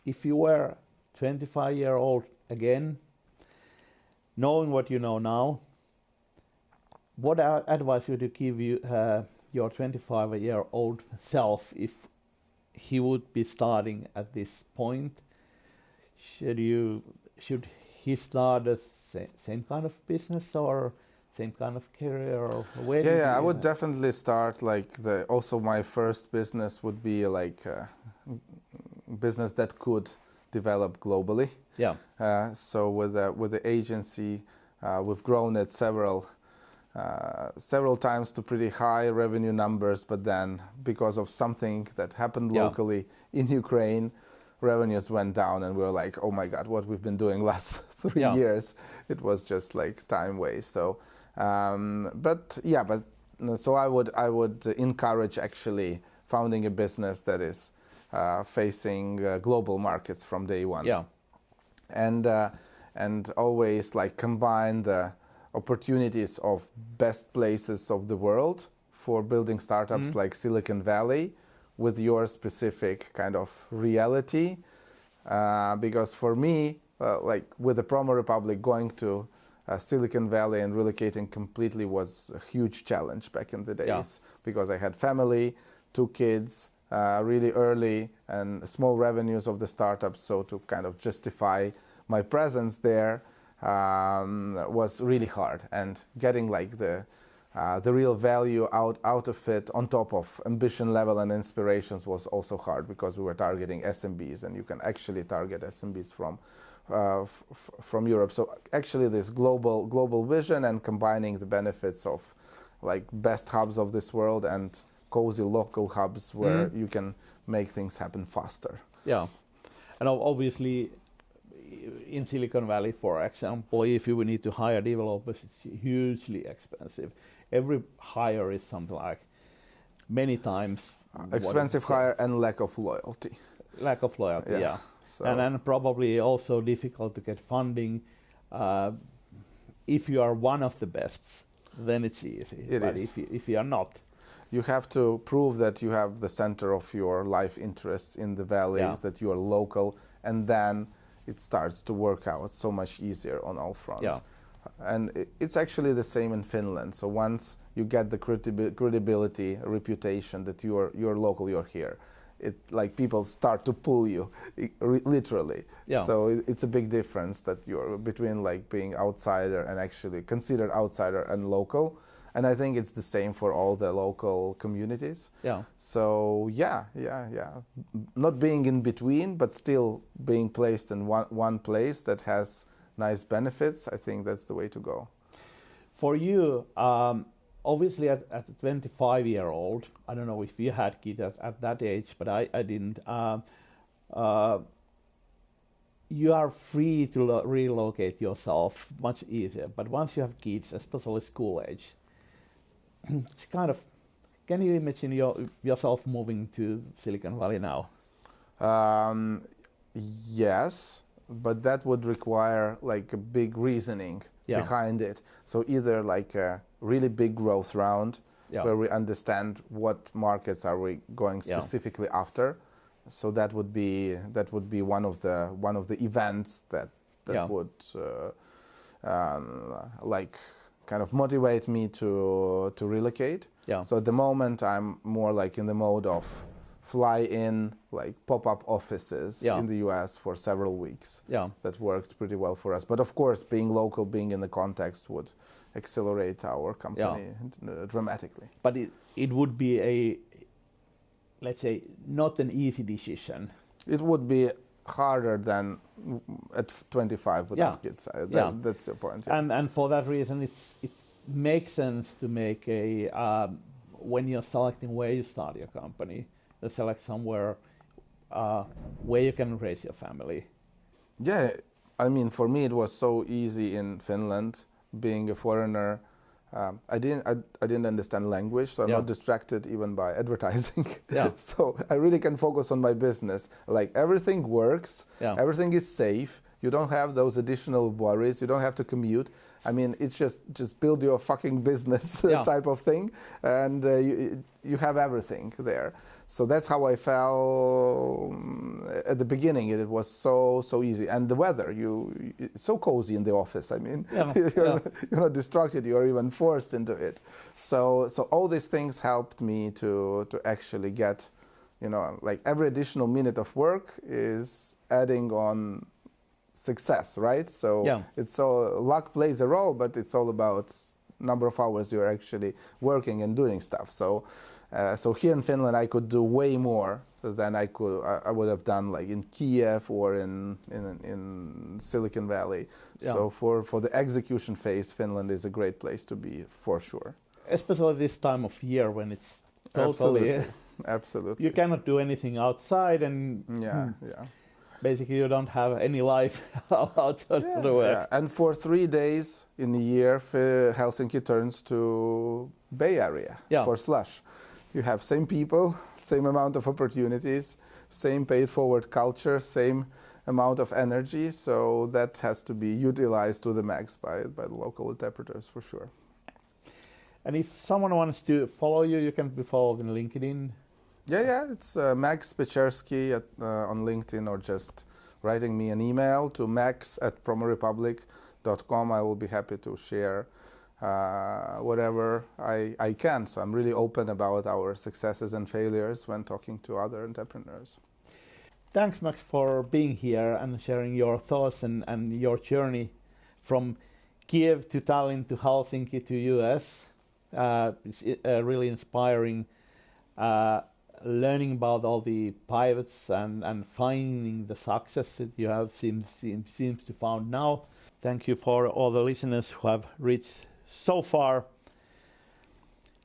if you were 25-year-old again, knowing what you know now, what advice would you give your 25-year-old self if he would be starting at this point? Should he start the same kind of business or same kind of career? Or where I would definitely start also my first business would be like a business that could develop globally. Yeah. So with the agency, we've grown it several times to pretty high revenue numbers, but then because of something that happened locally in Ukraine, revenues went down, and we were like, oh my God, what we've been doing last 3 years, it was just like time waste. So, so I would encourage actually founding a business that is facing global markets from day one. Yeah. And always like combine the opportunities of best places of the world for building startups like Silicon Valley with your specific kind of reality, because for me, like with the PromoRepublic, going to Silicon Valley and relocating completely was a huge challenge back in the days because I had family, 2 kids, really early, and small revenues of the startup. So to kind of justify my presence there was really hard, and getting like the real value out of it on top of ambition level and inspirations was also hard, because we were targeting SMBs, and you can actually target SMBs from Europe. So actually this global vision and combining the benefits of like best hubs of this world and cozy local hubs where you can make things happen faster. Yeah, and obviously in Silicon Valley, for example, if you need to hire developers, it's hugely expensive. Every hire is something like many times expensive hire and lack of loyalty. Lack of loyalty, yeah. So and then probably also difficult to get funding. If you are one of the best, then it's easy. But if you are not, you have to prove that you have the center of your life interests in the valleys, that you are local, and then it starts to work out so much easier on all fronts. Yeah. And it's actually the same in Finland. So once you get the credibility, reputation that you're local, you're here, it like people start to pull you, literally. Yeah. So it's a big difference that you're between like being outsider and actually considered outsider and local. And I think it's the same for all the local communities. Yeah. So yeah. Not being in between, but still being placed in one place that has nice benefits. I think that's the way to go. For you, obviously at 25-year-old, I don't know if you had kids at that age, but I didn't. You are free to relocate yourself much easier. But once you have kids, especially school age, it's kind of, can you imagine yourself moving to Silicon Valley now? Yes, but that would require like a big reasoning behind it. So either like a really big growth round where we understand what markets are we going specifically after. So that would be one of the events that would like kind of motivate me to relocate. Yeah. So at the moment I'm more like in the mode of fly in like pop-up offices in the US for several weeks. Yeah. That worked pretty well for us. But of course, being local, being in the context would accelerate our company dramatically. But it would be a, let's say, not an easy decision. It would be harder than at 25 without kids. That's your point. Yeah. And for that reason, it makes sense to make a, when you're selecting where you start your company, to select somewhere where you can raise your family. Yeah, I mean, for me it was so easy in Finland, being a foreigner. I didn't understand language, so I'm not distracted even by advertising. Yeah. So I really can focus on my business. Like everything works, everything is safe. You don't have those additional worries. You don't have to commute. I mean, it's just build your fucking business type of thing, and you have everything there. So that's how I felt at the beginning. It was so easy, and the weather, it's so cozy in the office. I mean, you're not distracted. You're even forced into it. So all these things helped me to actually get, like every additional minute of work is adding on success, right? So it's all luck plays a role, but it's all about number of hours you're actually working and doing stuff. So here in Finland, I could do way more than I would have done like in Kyiv or in Silicon Valley. Yeah. So for the execution phase, Finland is a great place to be for sure. Especially this time of year when it's totally absolutely. You cannot do anything outside, and basically you don't have any life outside of the work. Yeah. And for 3 days in a year, Helsinki turns to Bay Area for slush. You have same people, same amount of opportunities, same paid forward culture, same amount of energy. So that has to be utilized to the max by the local interpreters for sure. And if someone wants to follow you, you can be followed on LinkedIn. Yeah, it's Max Pecherskyi on LinkedIn, or just writing me an email to max@promorepublic.com. I will be happy to share whatever I can. So I'm really open about our successes and failures when talking to other entrepreneurs. Thanks, Max, for being here and sharing your thoughts and your journey from Kyiv to Tallinn to Helsinki to US. It's really inspiring learning about all the pivots and finding the success that you have seems to found now. Thank you for all the listeners who have reached so far.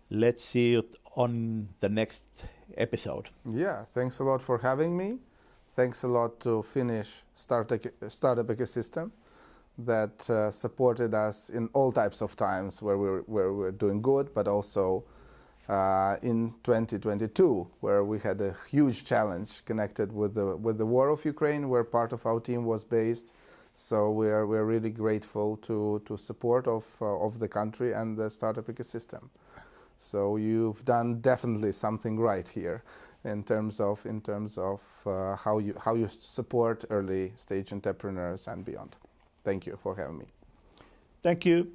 Let's see you on the next episode. Yeah, thanks a lot for having me. Thanks a lot to Finnish startup ecosystem that supported us in all types of times where we're doing good, but also in 2022, where we had a huge challenge connected with the war of Ukraine, where part of our team was based. So we're really grateful to support of the country and the startup ecosystem. So you've done definitely something right here in terms of how you support early stage entrepreneurs and beyond. Thank you for having me. Thank you.